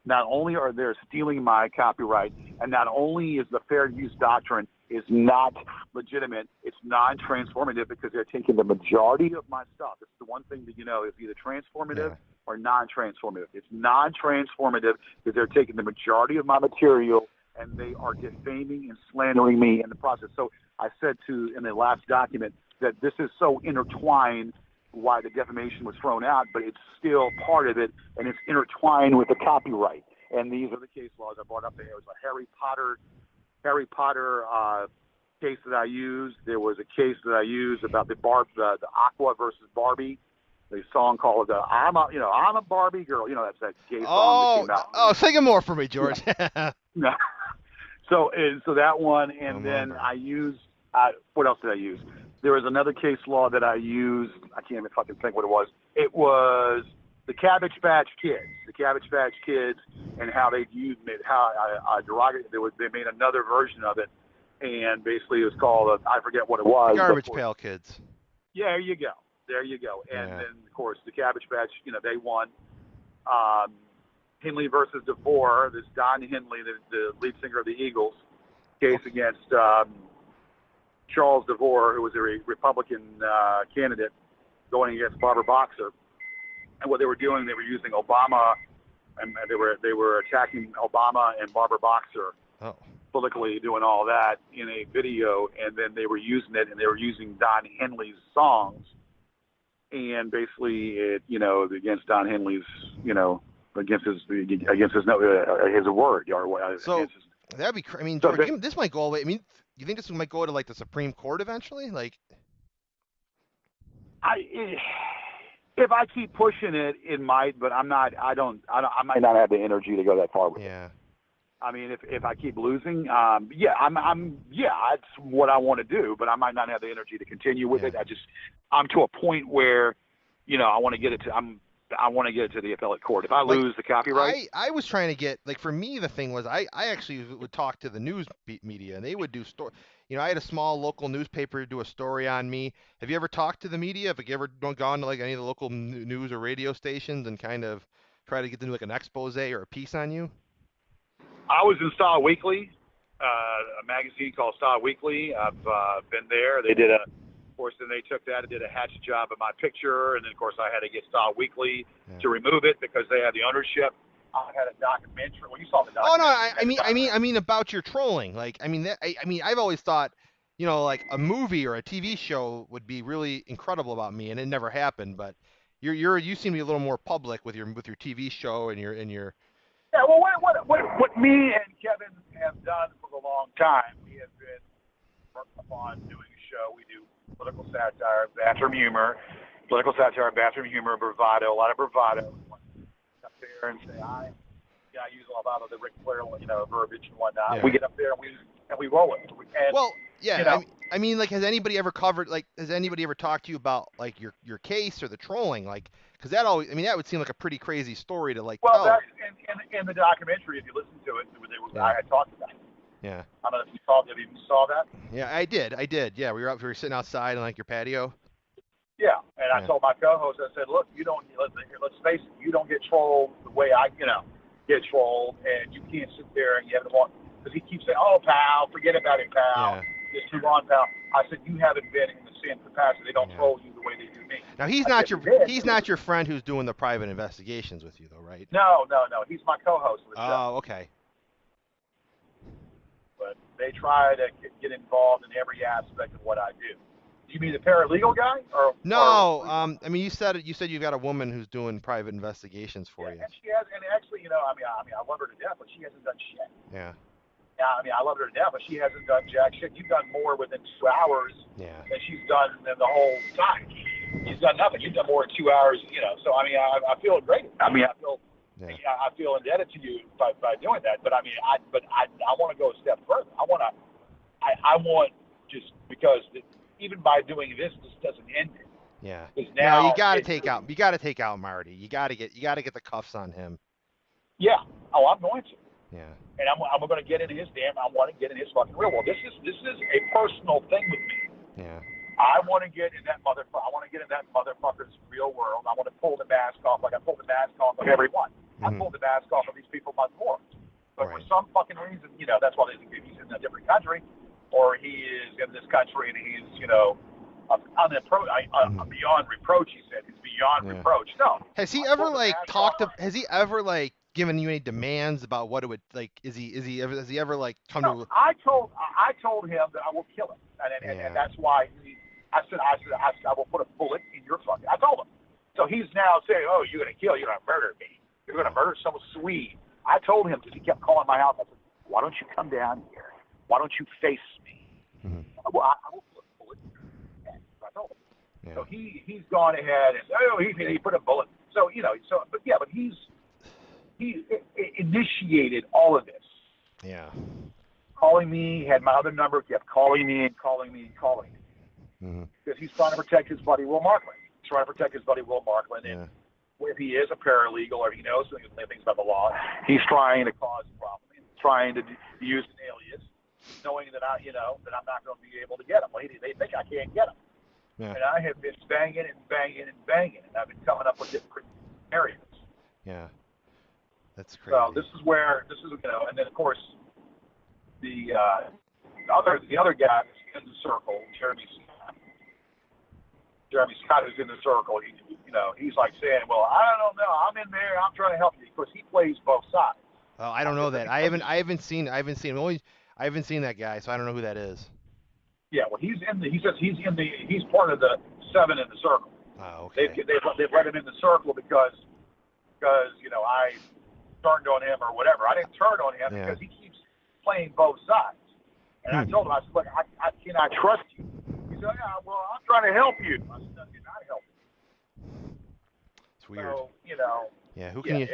not only are they stealing my copyright, and not only is the fair use doctrine is not legitimate, it's non-transformative because they're taking the majority of my stuff. It's the one thing that is either transformative or non-transformative. It's non-transformative because they're taking the majority of my material and they are defaming and slandering me in the process. So I said in the last document that this is so intertwined why the defamation was thrown out, but it's still part of it, and it's intertwined with the copyright. And these are the case laws I brought up there. It was a Harry Potter case that I used. There was a case that I used about the Aqua versus Barbie. The song called I'm a Barbie girl. That's that gay song that came out. Oh, sing it more for me, George. No. So that one, and then I used what else did I use? There was another case law that I used. I can't even fucking think what it was. It was the Cabbage Patch Kids, and how they used it, how derogatory. They made another version of it, and basically it was called I forget what it was. The Garbage Pail Kids. Yeah, there you go. And then of course the Cabbage Patch, they won. Henley versus DeVore. This Don Henley, the lead singer of the Eagles, case against Charles DeVore, who was a Republican candidate, going against Barbara Boxer. And what they were doing, they were using Obama, and they were attacking Obama and Barbara Boxer, politically doing all that in a video, and then they were using it, and they were using Don Henley's songs, and basically it, against Don Henley's, against his word, or so against his, that'd be. I mean, George, this might go away. I mean, you think this might go to like the Supreme Court eventually? Like, if I keep pushing it, it might, but I'm not. I might not have the energy to go that far with it. I mean, if I keep losing, that's what I want to do, but I might not have the energy to continue with it. I'm to a point where, I want to get it to the appellate court. If I lose the copyright, I was trying to get, like, for me, the thing was I actually would talk to the news media, and they would do story. I had a small local newspaper do a story on me. Have you ever talked to the media? Have you ever gone to like any of the local news or radio stations and kind of try to get them to like an expose or a piece on you? I was in Style Weekly, a magazine called Style Weekly. I've been there. They did of course, then they took that and did a hatchet job of my picture, and then of course I had to get Style Weekly to remove it because they had the ownership. I had a documentary. Well, you saw the documentary. Oh no, I mean about your trolling. Like, I mean, I've always thought, like a movie or a TV show would be really incredible about me, and it never happened. But you seem to be a little more public with your TV show and your. Yeah, well, what me and Kevin have done for a long time, we have been working upon doing a show. We do political satire, bathroom humor, bravado, a lot of bravado. Up there and say, I use a lot of the Ric Flair, verbiage and whatnot. Yeah. We get up there and we roll it. I mean, like, has anybody ever talked to you about like your case or the trolling, like? Because that would seem like a pretty crazy story to like. Well, that's in the documentary. If you listen to it, I had talked about it. Yeah. I don't know if you saw that. Yeah, I did. Yeah, we were sitting outside on like your patio. Yeah, and I told my co-host, I said, look, let's face it, you don't get trolled the way I, get trolled, and you can't sit there and you have to walk, because he keeps saying, oh, pal, forget about it, pal. Just move on, pal. I said, you haven't been in the same capacity. They don't troll you the way they do me. Now he's not your friend who's doing the private investigations with you, though, right? No. He's my co-host of the show. Oh, okay. But they try to get involved in every aspect of what I do. You mean the paralegal guy? No. I mean, you said you've got a woman who's doing private investigations for you. And she has, and actually, I love her to death, but she hasn't done shit. Yeah. Yeah, I love her to death, but she hasn't done jack shit. You've done more within 2 hours than she's done in the whole time. You've done nothing. You've done more in 2 hours, So I feel great. I feel indebted to you by doing that. But I want to go a step further. I want just because even by doing this doesn't end it. Yeah. Now you got to take out Marty. You got to get the cuffs on him. Yeah. Oh, I'm going to. Yeah. And I'm going to get into his I want to get in his fucking real world. This is a personal thing with me. Yeah. I want to get in that motherfucker's real world. I want to pull the mask off like I pulled the mask off of everyone. I pulled the mask off of these people much more. But for some fucking reason, that's why he's in a different country, or he is in this country and he's, beyond reproach. He said he's beyond reproach. No. Has he ever given you any demands about what it would like? Has he ever like come to? I told him that I will kill him, and that's why I said I will put a bullet in your fucking. I told him. So he's now saying, oh, you're gonna kill, you're gonna murder me, you're gonna murder some Swede. I told him because he kept calling my house. I said, why don't you come down here? Why don't you face me? Mm-hmm. Well, I will put a bullet in your head. I told him. Yeah. So he's gone ahead and he put a bullet. So but he initiated all of this. Yeah. Calling me, had my other number, kept calling me and calling me and calling me. Mm-hmm. Because he's trying to protect his buddy Will Markland. And if he is a paralegal or if he knows things about the law, he's trying to cause a problem. He's trying to use an alias, knowing that that I'm not going to be able to get him. Well, they think I can't get him. Yeah. And I have been banging and banging and banging, and I've been coming up with different areas. Yeah. That's crazy. So this is and then of course the other guy in the circle, Jeremy Scott, who's in the circle. He's like saying, "Well, I don't know. I'm in there. I'm trying to help you." Of course, he plays both sides. Oh, I don't know that. I haven't seen that guy, so I don't know who that is. Yeah, well, he's part of the 7 in the circle. Oh, okay. They've let him in the circle because I turned on him or whatever. I didn't turn on him because he keeps playing both sides. And I told him, I said, "Look, I cannot trust you." He said, "Yeah, well, I'm trying to help you." I said, "No, you're not helping." It's weird. So, Yeah, who can you?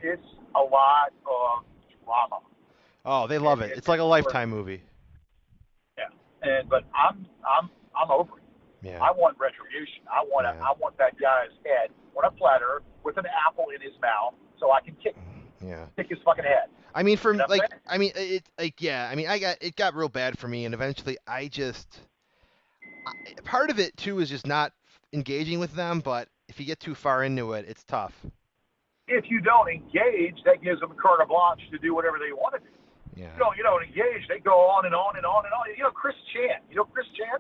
It's a lot of drama. Oh, they love it. It's like a Lifetime movie. Yeah, but I'm over it. Yeah. I want retribution. I want that guy's head on a platter with an apple in his mouth so I can kick his fucking head. I mean, it got real bad for me, and eventually part of it too is just not engaging with them. But if you get too far into it, it's tough. If you don't engage, that gives them carte blanche to do whatever they want to do. Yeah. You don't engage. They go on and on and on and on. Chris Chan. You know Chris Chan?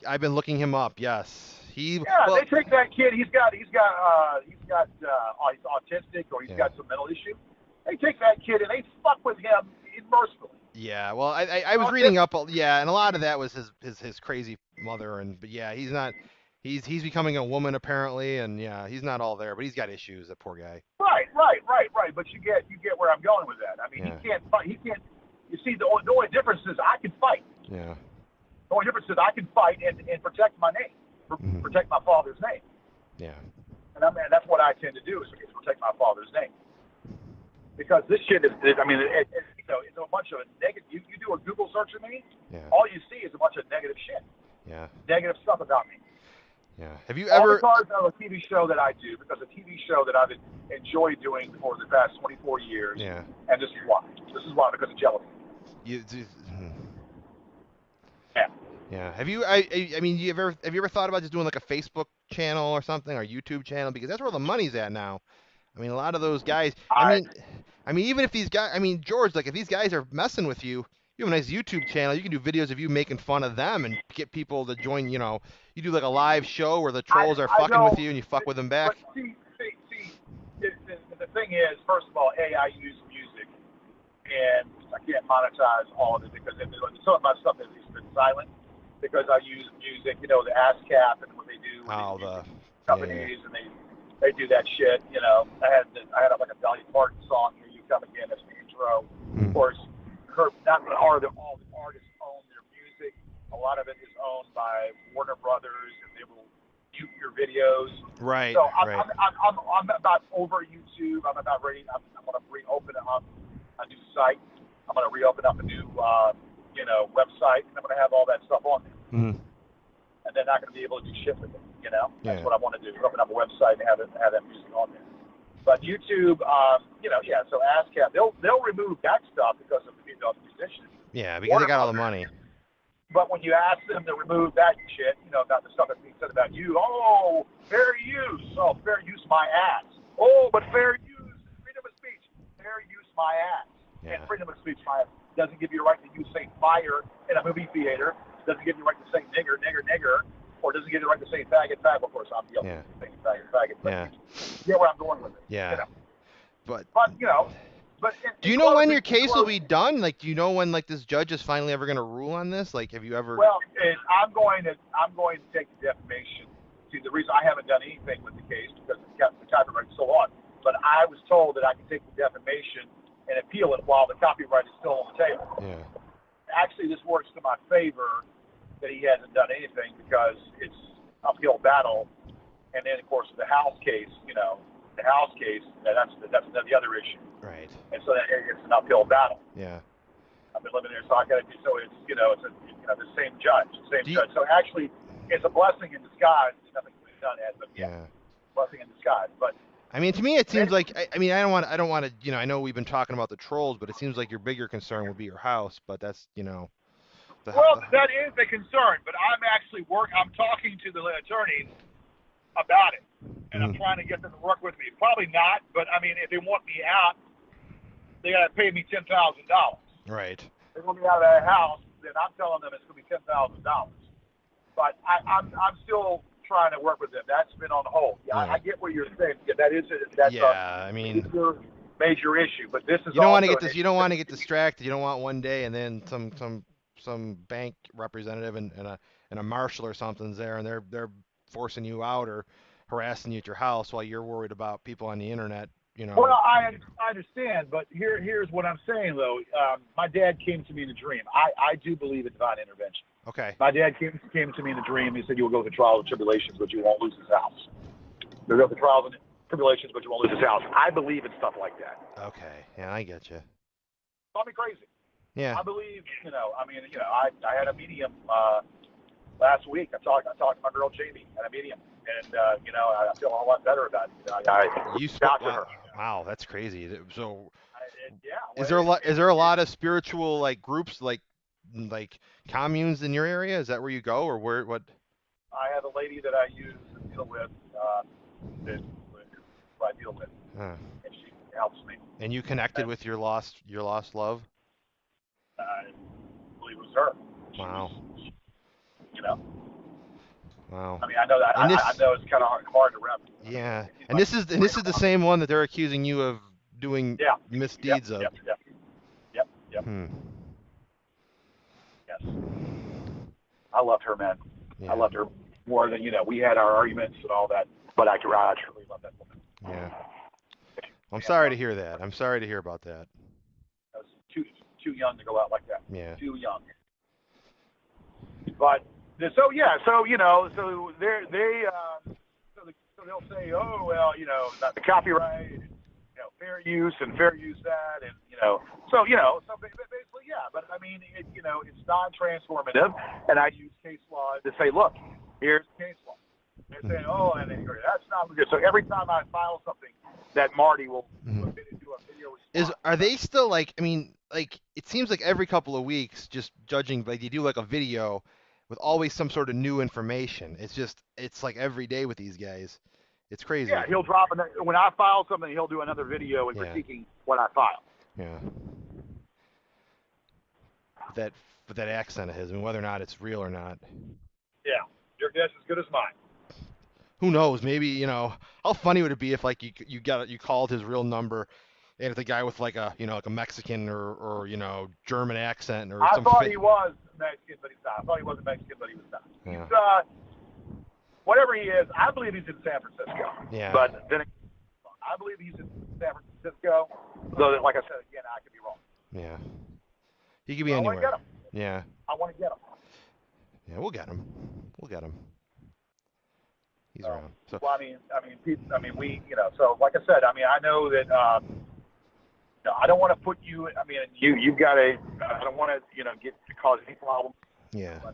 I've been looking him up. Yes. They take that kid. He's autistic or he's got some mental issue. They take that kid and they fuck with him mercifully. Yeah. Well, I was reading up. Yeah, and a lot of that was his crazy mother, but he's not. He's becoming a woman apparently, and he's not all there, but he's got issues. That poor guy. Right. But you get where I'm going with that. I mean, he can't fight. He can't. You see, the only difference is I can fight. Yeah. The only difference is I can fight and protect my name, protect my father's name. Yeah. And that's what I tend to do is protect my father's name. Because this shit is it's a bunch of negative. You do a Google search of me, all you see is a bunch of negative shit. Yeah. Negative stuff about me. Yeah. Have you ever? All because of a TV show that I do, because a TV show that I've enjoyed doing for the past 24 years. Yeah. And this is why. Because of jealousy. Yeah. Yeah. Have you? I mean, have you ever thought about just doing like a Facebook channel or something, or YouTube channel, because that's where the money's at now. I mean, a lot of those guys. I mean, even if these guys. I mean, George, like if these guys are messing with you. You have a nice YouTube channel. You can do videos of you making fun of them and get people to join. You do like a live show where the trolls are fucking with you and you fuck with them back. But see, the thing is, first of all, I use music, and I can't monetize all of it because some of my stuff has been silent because I use music. The ASCAP and what they do. Companies and they do that shit. I had like a Dolly Parton song, "Here You Come Again" as the intro. Of course. All the artists own their music. A lot of it is owned by Warner Brothers, and they will mute your videos. Right. So I'm about over YouTube. I'm about ready. I'm going to reopen up a new site. I'm going to reopen up a new website, and I'm going to have all that stuff on there. Mm-hmm. And they're not going to be able to do shit with it. That's what I want to do. Open up a website and have that music on there. But YouTube, so ASCAP, they'll remove that stuff because of the musicians. Yeah, because they got all the money. But when you ask them to remove that shit, about the stuff that's being said about you, fair use. Oh, fair use my ass. Oh, but fair use, freedom of speech. Fair use my ass. Yeah. And freedom of speech doesn't give you a right to use say fire in a movie theater. Doesn't give you a right to say nigger, or doesn't give you the right to say faggot. Of course, I'm guilty of saying faggot. But you get where I'm going with it. Yeah. But do you know when your case will be done? Like, do you know when this judge is finally ever going to rule on this? Like, have you ever? Well, I'm going to take the defamation. See, the reason I haven't done anything with the case because the copyright is so on. But I was told that I can take the defamation and appeal it while the copyright is still on the table. Yeah. Actually, this works to my favor that he hasn't done anything because it's uphill battle. And then, of course, the House case, that's the other issue. Right. And so it's an uphill battle. Yeah. I've been living there, so I got to do. So it's the same judge. So actually, it's a blessing in disguise. Nothing's been done as of yet. Yeah. blessing in disguise. But I mean, to me, it seems like I mean, I don't want to, I know we've been talking about the trolls, but it seems like your bigger concern would be your house. But that's, well, that is a concern. But I'm talking to the attorneys about it, and I'm trying to get them to work with me. Probably not, but I mean, if they want me out, they got to pay me $10,000. Right. If they want me out of that house, then I'm telling them it's going to be $10,000. But I'm still trying to work with them. That's been on hold. Yeah, I get what you're saying. Yeah, that's I mean, major issue. But this is you don't want to get this. You don't want to get distracted. You don't want one day and then some bank representative and a marshal or something's there and they're forcing you out or harassing you at your house while you're worried about people on the internet. Well, I understand, but here's what I'm saying though. My dad came to me in a dream. I do believe in divine intervention. Okay. My dad came to me in a dream. He said, "You will go through trials and tribulations, but you won't lose this house. You'll go through trials and tribulations, but you won't lose this house." I believe in stuff like that. Okay. Yeah, I get you. Call me crazy. Yeah. I believe, I had a medium last week. I talked to my girl Jamie at a medium, and I feel a lot better about it. You spoke to her. Wow, that's crazy. So, yeah. Is there a lot of spiritual like groups like communes in your area? Is that where you go, or what? I have a lady that I use to deal with, that I deal with, and she helps me. And you connected with your lost love? I believe it was her. Wow. Wow. I mean, I know that. I know it's kind of hard to wrap. Yeah. And this is the same one that they're accusing you of doing misdeeds of. Yep. Yes. I loved her, man. Yeah. I loved her more than we had our arguments and all that. But I truly love that woman. Yeah. I'm sorry to hear that. I'm sorry to hear about that. I was too young to go out like that. Yeah. Too young. But so they'll say, oh well, the copyright, fair use and fair use that, and so basically But I mean, it's non-transformative, and I use case law to say, look, here's case law. They're saying, oh, and that's not good. So every time I file something, that Marty will do a video response. Are they still like? I mean, like it seems like every couple of weeks, just judging, like you do like a video with always some sort of new information. It's like every day with these guys. It's crazy. Yeah, he'll drop when I file something, he'll do another video and critiquing what I file. Yeah. With that accent of his, I mean, whether or not it's real or not. Yeah, your guess is as good as mine. Who knows? Maybe how funny would it be if like you called his real number, and it's a guy with like a like a Mexican or German accent or something. I thought he was Mexican, but he's not. I thought he wasn't Mexican, but he was not. Yeah. He's whatever he is. I believe he's in San Francisco. Yeah. But then I believe he's in San Francisco. So that, like I said again, I could be wrong. Yeah. He could be anywhere. I want to get him. Yeah. I want to get him. Yeah, we'll get him. He's around. So. Well, I mean, we, so like I said, I mean, I know that, I don't want to put you. I mean, you've got I don't want to, get to cause any problems. Yeah. I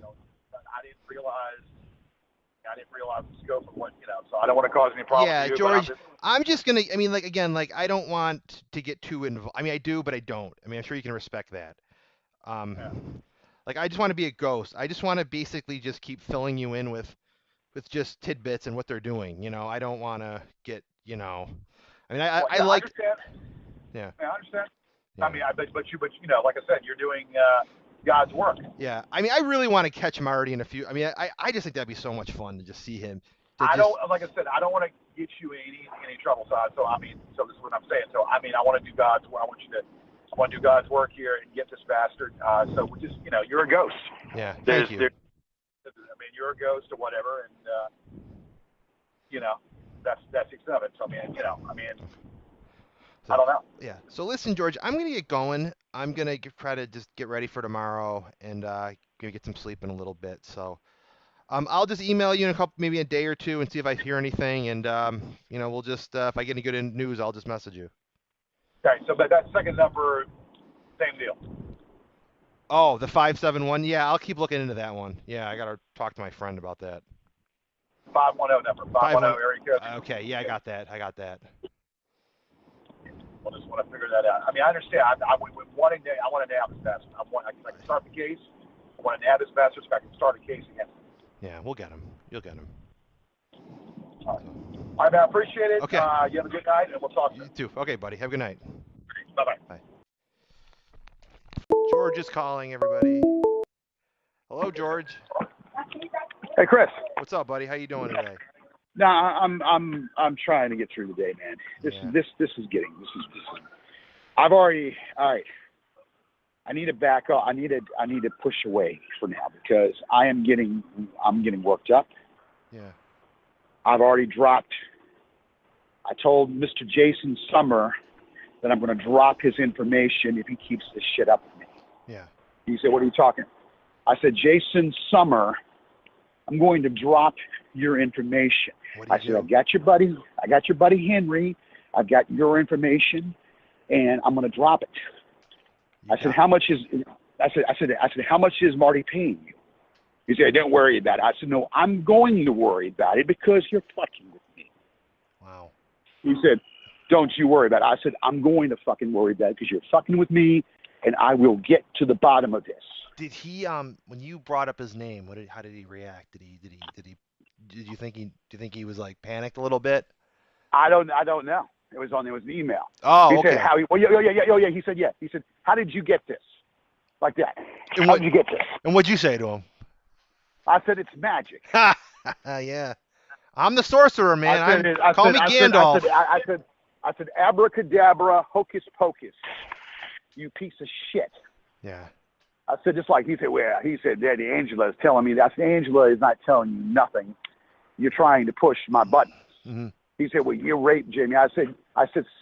didn't realize the scope of what, so I don't want to cause any problems. Yeah, George. I'm just gonna. I mean, like again, like I don't want to get too involved. I mean, I do, but I don't. I mean, I'm sure you can respect that. Like I just want to be a ghost. I just want to basically just keep filling you in with just tidbits and what they're doing. I don't want to get. I mean, I like. Understand. Yeah. I understand. Yeah. I mean, but like I said, you're doing God's work. Yeah. I mean, I really want to catch Marty in a few. I mean, I just think that'd be so much fun to just see him. Like I said, I don't want to get you in any trouble. So I mean, so this is what I'm saying. So I mean, I want to do God's work. I want to do God's work here and get this bastard. So we just, you're a ghost. Yeah. Thank you. I mean, you're a ghost or whatever, and that's the extent of it. So I mean, I don't know. Yeah. So listen, George, I'm gonna get going. I'm gonna try to just get ready for tomorrow and gonna get some sleep in a little bit. So I'll just email you in maybe a day or two and see if I hear anything. And we'll just if I get any good news, I'll just message you. Okay. So that second number, same deal. Oh, the 571. Yeah, I'll keep looking into that one. Yeah, I gotta talk to my friend about that. 510 number. 510 area code. Okay, yeah, I got that. I just want to figure that out. I mean, I understand. I want to nab this bastard. I can start the case. I want to nab this bastard so I can start a case against him. Yeah, we'll get him. You'll get him. All right. All right, man. I appreciate it. Okay. You have a good night, and we'll talk soon. You too. Okay, buddy. Have a good night. Bye-bye. Bye. George is calling, everybody. Hello, George. Hey, Chris. What's up, buddy? How you doing today? No, I'm trying to get through the day, man. This is I've already. All right. I need to back up. I need to push away for now because I'm getting worked up. Yeah. I've already dropped. I told Mr. Jason Summer that I'm going to drop his information if he keeps this shit up with me. Yeah. He said, "What are you talking?" I said, "Jason Summer, I'm going to drop your information." I said, "I got your buddy Henry. I've got your information, and I'm going to drop it." I said, "How much is?" I said, "How much is Marty paying you?" He said, "Don't worry about it." I said, "No, I'm going to worry about it because you're fucking with me." Wow. He said, "Don't you worry about it." I said, "I'm going to fucking worry about it because you're fucking with me, and I will get to the bottom of this." Did he when you brought up his name, how did he react? Do you think he was like panicked a little bit? I don't know. It was an email. Oh, he okay. said, yeah. He said, yeah. He said, "How did you get this?" Like that. How did you get this? And what'd you say to him? I said, "It's magic." Yeah. I'm the sorcerer, man. Call me Gandalf. I said, "Abracadabra, hocus pocus, you piece of shit." Yeah. I said, just like he said, "Daddy, Angela is telling me that." I said, "Angela is not telling you nothing. You're trying to push my buttons." Mm-hmm. He said, "Well, you're raped, Jimmy." I said,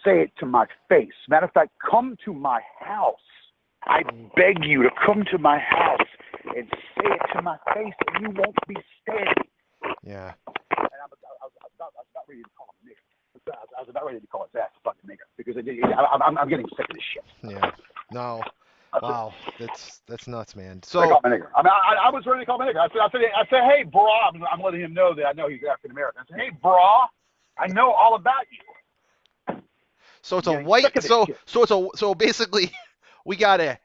"Say it to my face. Matter of fact, come to my house. I beg you to come to my house and say it to my face, and you won't be scared." Yeah. And I was about ready to call him a nigger. I was about ready to call his ass a fucking nigger because I'm getting sick of this shit. Yeah. No. Wow. That's nuts, man. So I was ready to call him a nigger. I said, "Hey, brah," I'm letting him know that I know he's African American. I said, "Hey, brah, I know all about you." So it's a white. So basically, you got a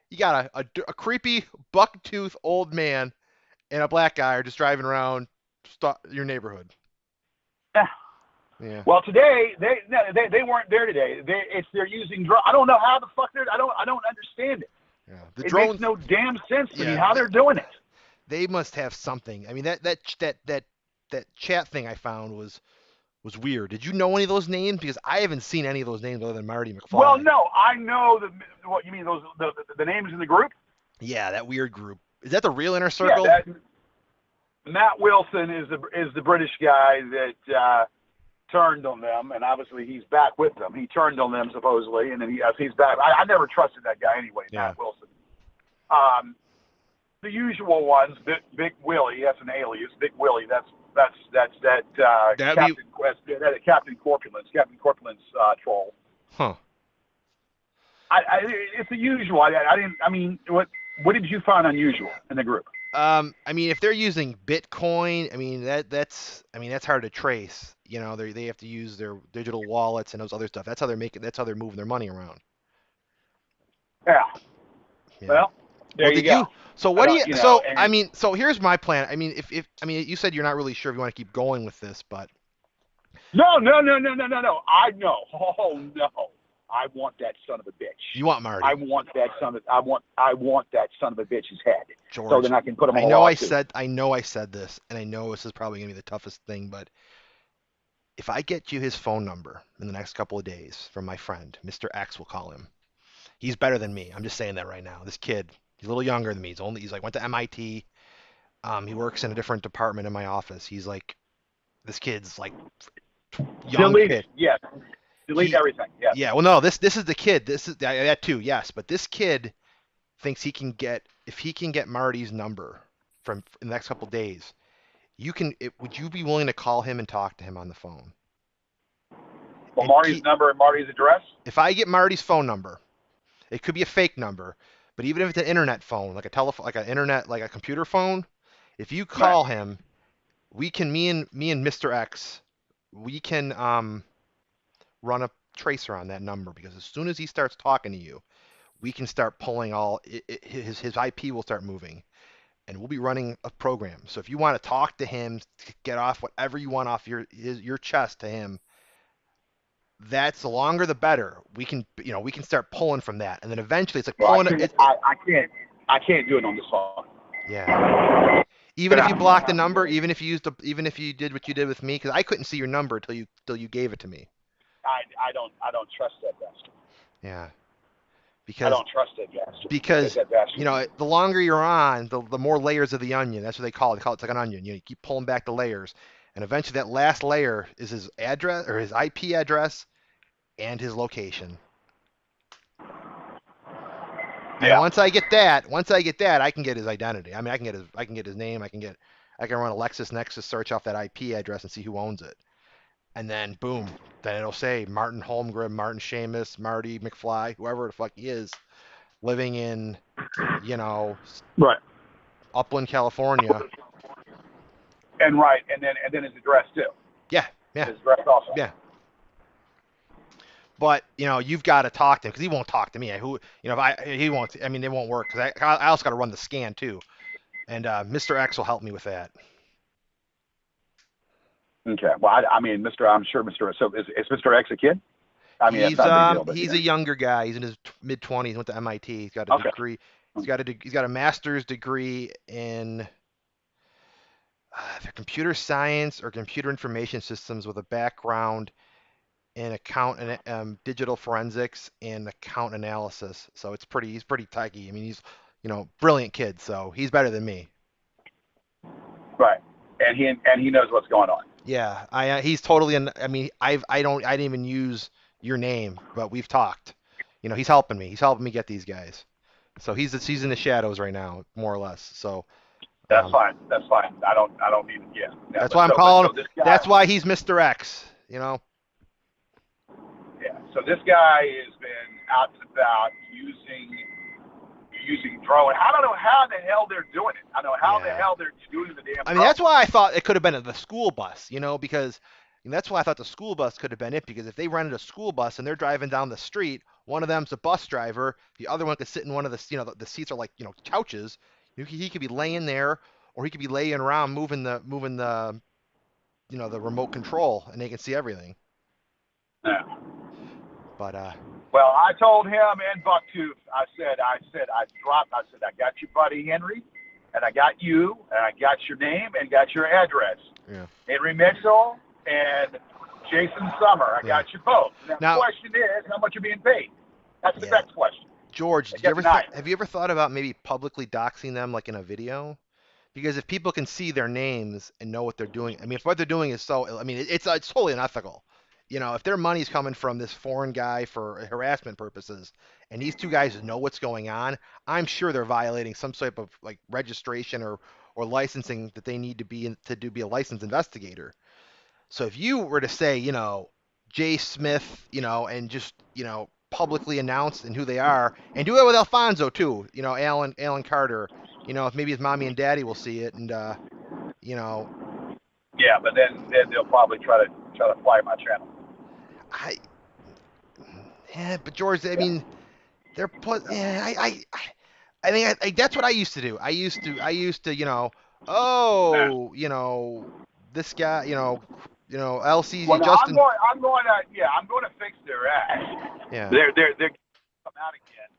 creepy buck-toothed old man and a black guy are just driving around your neighborhood. Yeah. Yeah. Well, today they weren't there today. They're using drones. I don't know how the fuck I don't understand it. Yeah. It makes no damn sense to me how they're doing it. They must have something. I mean, that chat thing I found was weird. Did you know any of those names? Because I haven't seen any of those names other than Marty McFly. Well, no, I know what you mean. Those the names in the group. Yeah, that weird group. Is that the real inner circle? Yeah, Matt Wilson is the British guy that turned on them, and obviously he's back with them. He turned on them supposedly, and then he's back. I never trusted that guy anyway, yeah. Matt Wilson. The usual ones, Big Willie. That's an alias. Big Willie. That's Captain Corpulence troll. Huh. It's the usual. I mean, what did you find unusual in the group? I mean, if they're using Bitcoin, I mean that's hard to trace. You know, they have to use their digital wallets and those other stuff. That's how they're moving their money around. Yeah. Well, there you go. So what do you? So I mean, so here's my plan. I mean, if you said you're not really sure if you want to keep going with this, but. No. I know. Oh no. I want that son of a bitch. You want Marty? I want that son of a bitch's head. George, so then I can put him on. I know I said this, and I know this is probably gonna be the toughest thing, but if I get you his phone number in the next couple of days from my friend, Mr. X, we'll call him. He's better than me. I'm just saying that right now. This kid, he's a little younger than me. He's like went to MIT. He works in a different department in my office. He's like, this kid's like young kid. Yeah. Delete everything. Yeah. Yeah. Well, no. This is the kid. This is that too. Yes, but this kid thinks if he can get Marty's number from in the next couple of days, would you be willing to call him and talk to him on the phone? Well, Marty's number and Marty's address. If I get Marty's phone number, it could be a fake number, but even if it's an internet phone, like a telephone, like an internet, like a computer phone, if you call him we can me and Mr. X, we can run a tracer on that number, because as soon as he starts talking to you, we can start pulling his IP will start moving, and we'll be running a program. So if you want to talk to him, get off whatever you want off your chest to him, that's the longer the better. We can start pulling from that, and then eventually it's like pulling. I can't do it on this phone. Yeah. Even if you blocked the number, even if you did what you did with me, because I couldn't see your number till you gave it to me. I don't trust that bastard. Yeah. I don't trust that bastard. Because the longer you're on, the more layers of the onion. That's what they call it. They call it like an onion. You keep pulling back the layers, and eventually that last layer is his address or his IP address and his location. And once I get that, I can get his identity. I mean, I can get his name. I can run a LexisNexis search off that IP address and see who owns it. And then boom, then it'll say Martin Holmgren, Martin Seamus, Marty McFly, whoever the fuck he is, living in, right, Upland, California. And then his address too. Yeah. His address also. Yeah. But you've got to talk to him, because he won't talk to me. He won't. I mean, it won't work, because I also got to run the scan too, and Mr. X will help me with that. Okay. Well, I'm sure Mr. So is Mr. X a kid? I mean, he's a younger guy. He's in his mid-20s. Went to MIT. He's got a degree. He's got a master's degree in either computer science or computer information systems, with a background in digital forensics and account analysis. So he's pretty techy. I mean, he's brilliant kid. So he's better than me. Right. And he knows what's going on. Yeah, he's totally. I mean, I didn't even use your name, but we've talked. He's helping me. He's helping me get these guys. So he's in the shadows right now, more or less. So that's fine. That's fine. I don't need. Yeah. That's why I'm calling him. That's why he's Mr. X. Yeah. So this guy has been out and about using drone. I don't know how the hell they're doing it. I don't know how the hell they're doing the damn. I mean, that's why I thought it could have been the school bus, because that's why I thought the school bus could have been it, because if they rented a school bus and they're driving down the street, one of them's a bus driver, the other one could sit in one of the, the seats are like, couches. He could be laying there, or he could be laying around moving the the remote control, and they can see everything. Yeah. But well, I told him and Bucktooth, I said, I got your buddy Henry, and I got you, and I got your name, and got your address. Yeah. Henry Mitchell and Jason Summer, I got you both. Now, the question is, how much you're being paid? That's the next question. George, have you ever thought about maybe publicly doxing them, like in a video? Because if people can see their names and know what they're doing, I mean, if what they're doing is it's totally unethical. If their money's coming from this foreign guy for harassment purposes, and these two guys know what's going on, I'm sure they're violating some type of like registration or licensing that they need to be a licensed investigator. So if you were to say, Jay Smith, and just, publicly announce and who they are, and do it with Alfonso too, Alan Carter, if maybe his mommy and daddy will see it, and Yeah, but then they'll probably try to fly my channel. But George, I mean, they're put. Yeah, I think that's what I used to do. I used to, this guy, LC. Well, Justin. I'm going to fix their ass. Yeah. They're come out again,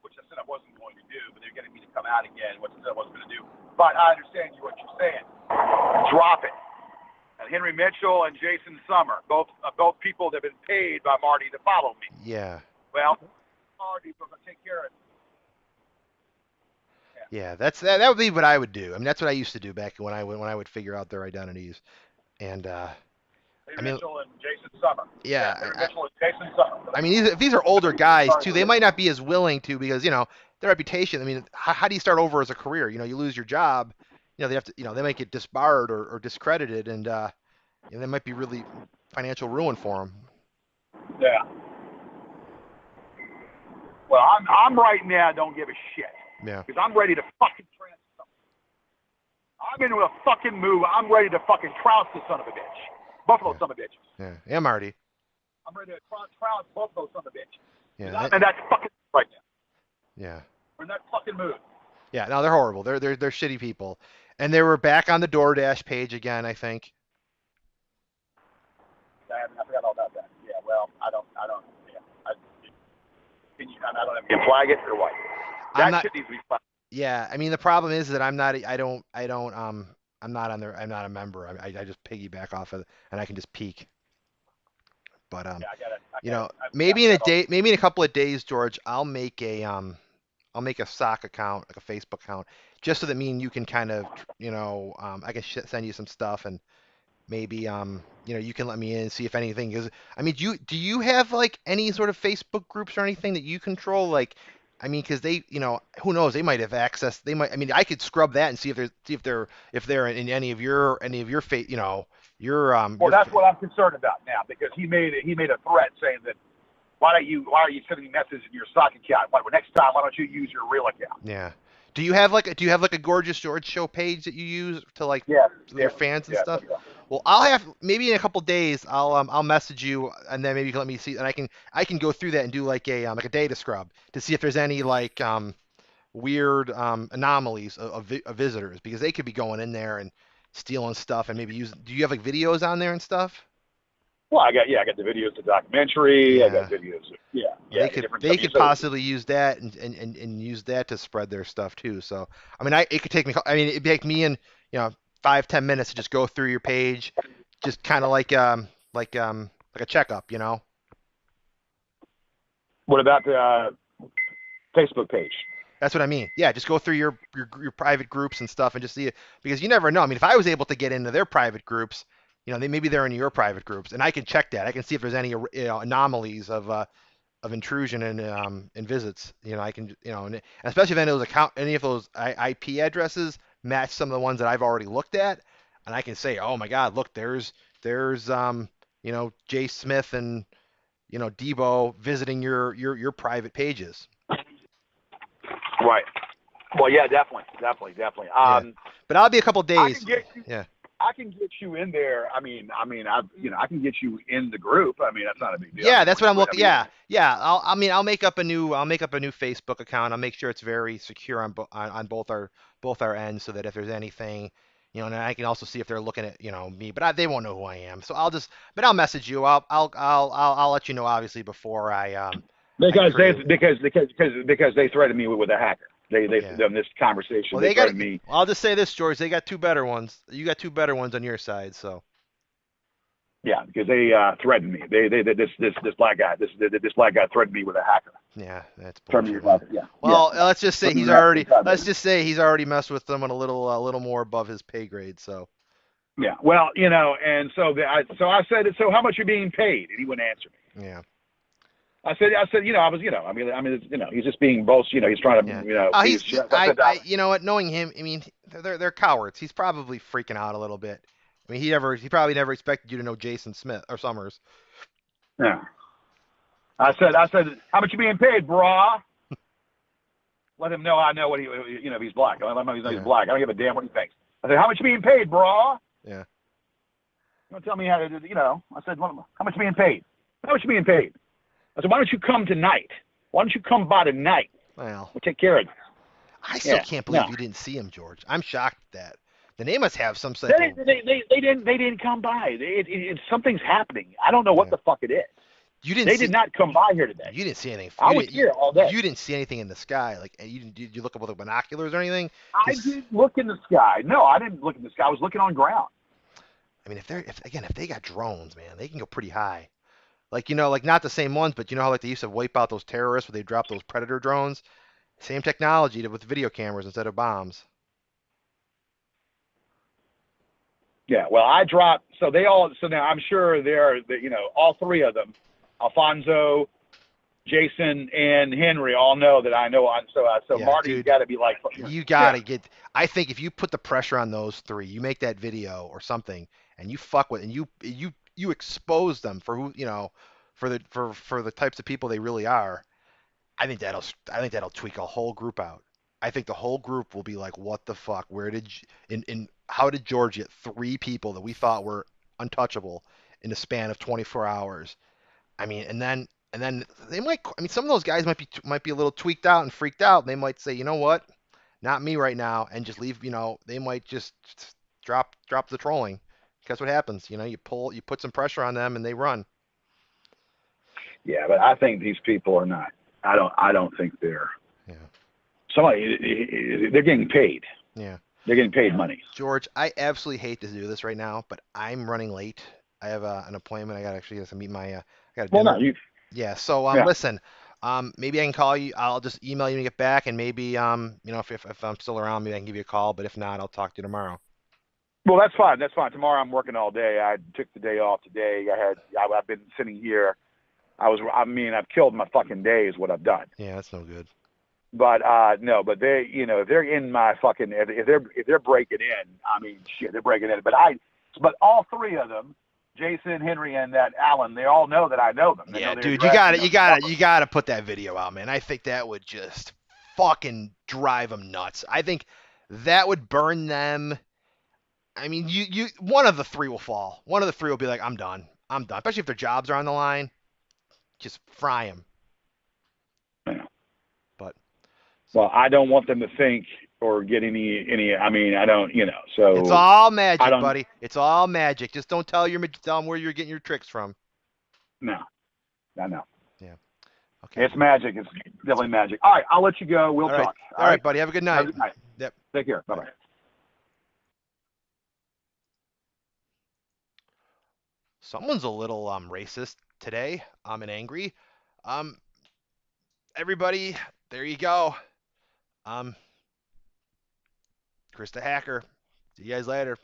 which I said I wasn't going to do, but they're getting me to come out again, which I said I wasn't going to do. But I understand what you're saying. Drop it. And Henry Mitchell and Jason Summer, both people that have been paid by Marty to follow me. Yeah. Well, Marty's going to take care of it. Yeah, that would be what I would do. I mean, that's what I used to do back when I would figure out their identities, and Mitchell and Jason Summer. Yeah, Mitchell and Jason Summer. I mean, if these are older guys too, they might not be as willing to, because their reputation. I mean, how do you start over as a career? You lose your job. They have to. They might get disbarred or discredited, and that might be really financial ruin for them. Yeah. Well, I'm right now. Don't give a shit. Yeah. Because I'm ready to fucking transfer. I'm into a fucking move. I'm ready to fucking trounce this son of a bitch. Both of those son of bitches. Yeah, Marty. I'm ready to trounce both of those son of bitches. Yeah. I'm in that fucking right now. Yeah. We're in that fucking mood. Yeah, no, they're horrible. They're shitty people. And they were back on the DoorDash page again, I think. I forgot all about that. Yeah, well, I don't, yeah. I don't have to flag it or what? That shit needs to be flagged. Yeah, I mean, the problem is that I'm not on there. I'm not a member. I just piggyback off of it, and I can just peek. But maybe in a couple of days, George, I'll make a sock account, like a Facebook account, just so that me and you can kind of, I can send you some stuff, and maybe you can let me in and see if anything is. I mean, do you have like any sort of Facebook groups or anything that you control? Like, I mean, because they, who knows? They might have access. They might. I mean, I could scrub that and see if they're in any of your your Well, that's what I'm concerned about now, because he made a threat saying that why are you sending me messages in your stock account? Well, next time, why don't you use your real account? Yeah. Do you have like a Gorgeous George Show page that you use to like your fans and stuff? Yeah. Well, I'll have maybe in a couple days I'll message you, and then maybe you can let me see, and I can go through that and do like a data scrub to see if there's any like weird anomalies of visitors, because they could be going in there and stealing stuff and maybe do you have like videos on there and stuff? Well, I got the videos, the documentary. Yeah. I got videos. They could possibly use that and use that to spread their stuff too. So I mean, it could take me. I mean, it'd take me 5-10 minutes to just go through your page, just kind of like a checkup, What about the Facebook page? That's what I mean. Yeah, just go through your private groups and stuff and just see it, because you never know. I mean, if I was able to get into their private groups, maybe they're in your private groups, and I can check that. I can see if there's any anomalies of intrusion and visits. I can, and especially if any of those IP addresses match some of the ones that I've already looked at, and I can say, oh my God, look, there's Jay Smith and Debo visiting your private pages. Right. Well, yeah, definitely. But I'll be a couple days. I can get you in there. I can get you in the group. I mean, that's not a big deal. Yeah, that's what I'm looking. Yeah. I'll make up a new Facebook account. I'll make sure it's very secure on both our ends, so that if there's anything, and I can also see if they're looking at me, but they won't know who I am. So I'll message you. I'll let you know, obviously, before I because they threatened me with a hacker. They in this conversation. Well, they got me. I'll just say this, George. They got two better ones. You got two better ones on your side, so. Yeah, because they threatened me. This black guy threatened me with a hacker. Yeah, that's bullshit. Yeah. Well, let's just say he's already messed with someone a little more above his pay grade. So. Yeah. Well, and so I said, so how much are you being paid? And he wouldn't answer me. Yeah. I said, he's just being boastful. He's trying to, you know what? Knowing him, I mean, they're cowards. He's probably freaking out a little bit. I mean, he probably never expected you to know Jason Smith or Summers. Yeah. I said, how much you being paid, brah? Let him know I know what if he's black. Let him know he's black. I don't give a damn what he thinks. I said, how much you being paid, brah? Yeah. You don't tell me how to, I said, how much you being paid? How much you being paid? I said, why don't you come tonight? Why don't you come by tonight? Well, we'll take care of you. I still can't believe you didn't see him, George. I'm shocked at that. They must have some sort of... They didn't come by. Something's happening. I don't know what the fuck it is. They did not come by here today. You didn't see anything. I was here all day. You didn't see anything in the sky. Like, did you look up with the binoculars or anything? I didn't look in the sky. No, I didn't look in the sky. I was looking on ground. I mean, if they got drones, man, they can go pretty high. Like, like not the same ones, but how like they used to wipe out those terrorists where they dropped those Predator drones? Same technology with video cameras instead of bombs. Yeah, well, I dropped. So now I'm sure they're, all three of them, Alfonso, Jason, and Henry all know that I know. So Marty's got to be like. You got to get. I think if you put the pressure on those three, you make that video or something, and you fuck with, and you expose them for who, for the types of people they really are. I think that'll tweak a whole group out. I think the whole group will be like, what the fuck? How did George get 3 people that we thought were untouchable in the span of 24 hours? I mean, and then they might. I mean, some of those guys might be a little tweaked out and freaked out. And they might say, you know what, not me right now, and just leave. They might just drop the trolling. Because what happens? You put some pressure on them, and they run. Yeah, but I think these people are not. I don't think they're. Yeah. They're getting paid. Yeah. They're getting paid money. George, I absolutely hate to do this right now, but I'm running late. I have an appointment. I got to meet my. I got Well, no, you. Yeah. So Yeah. listen. Maybe I can call you. I'll just email you and get back, and maybe if I'm still around, maybe I can give you a call. But if not, I'll talk to you tomorrow. Well, that's fine. That's fine. Tomorrow I'm working all day. I took the day off today. I've been sitting here. I've killed my fucking day is what I've done. Yeah, that's no good. But no, but they, if they're in my fucking, if they're breaking in, I mean, shit, they're breaking in. But all 3 of them, Jason, Henry, and that Alan, they all know that I know them. They Yeah, know dude, address, you got to put that video out, man. I think that would just fucking drive them nuts. I think that would burn them. I mean, one of the 3 will fall. One of the 3 will be like, I'm done. Especially if their jobs are on the line. Just fry them. Yeah. But. Well, I don't want them to think or get any. I mean, I don't. So. It's all magic, buddy. It's all magic. Just don't tell them where you're getting your tricks from. No. I know. Yeah. Okay. It's magic. It's definitely magic. All right, I'll let you go. We'll talk. All right, buddy. Have a good night. Have a good night. Yep. Take care. Bye-bye. Someone's a little racist today. And angry. Everybody, there you go. Chris the Hacker. See you guys later.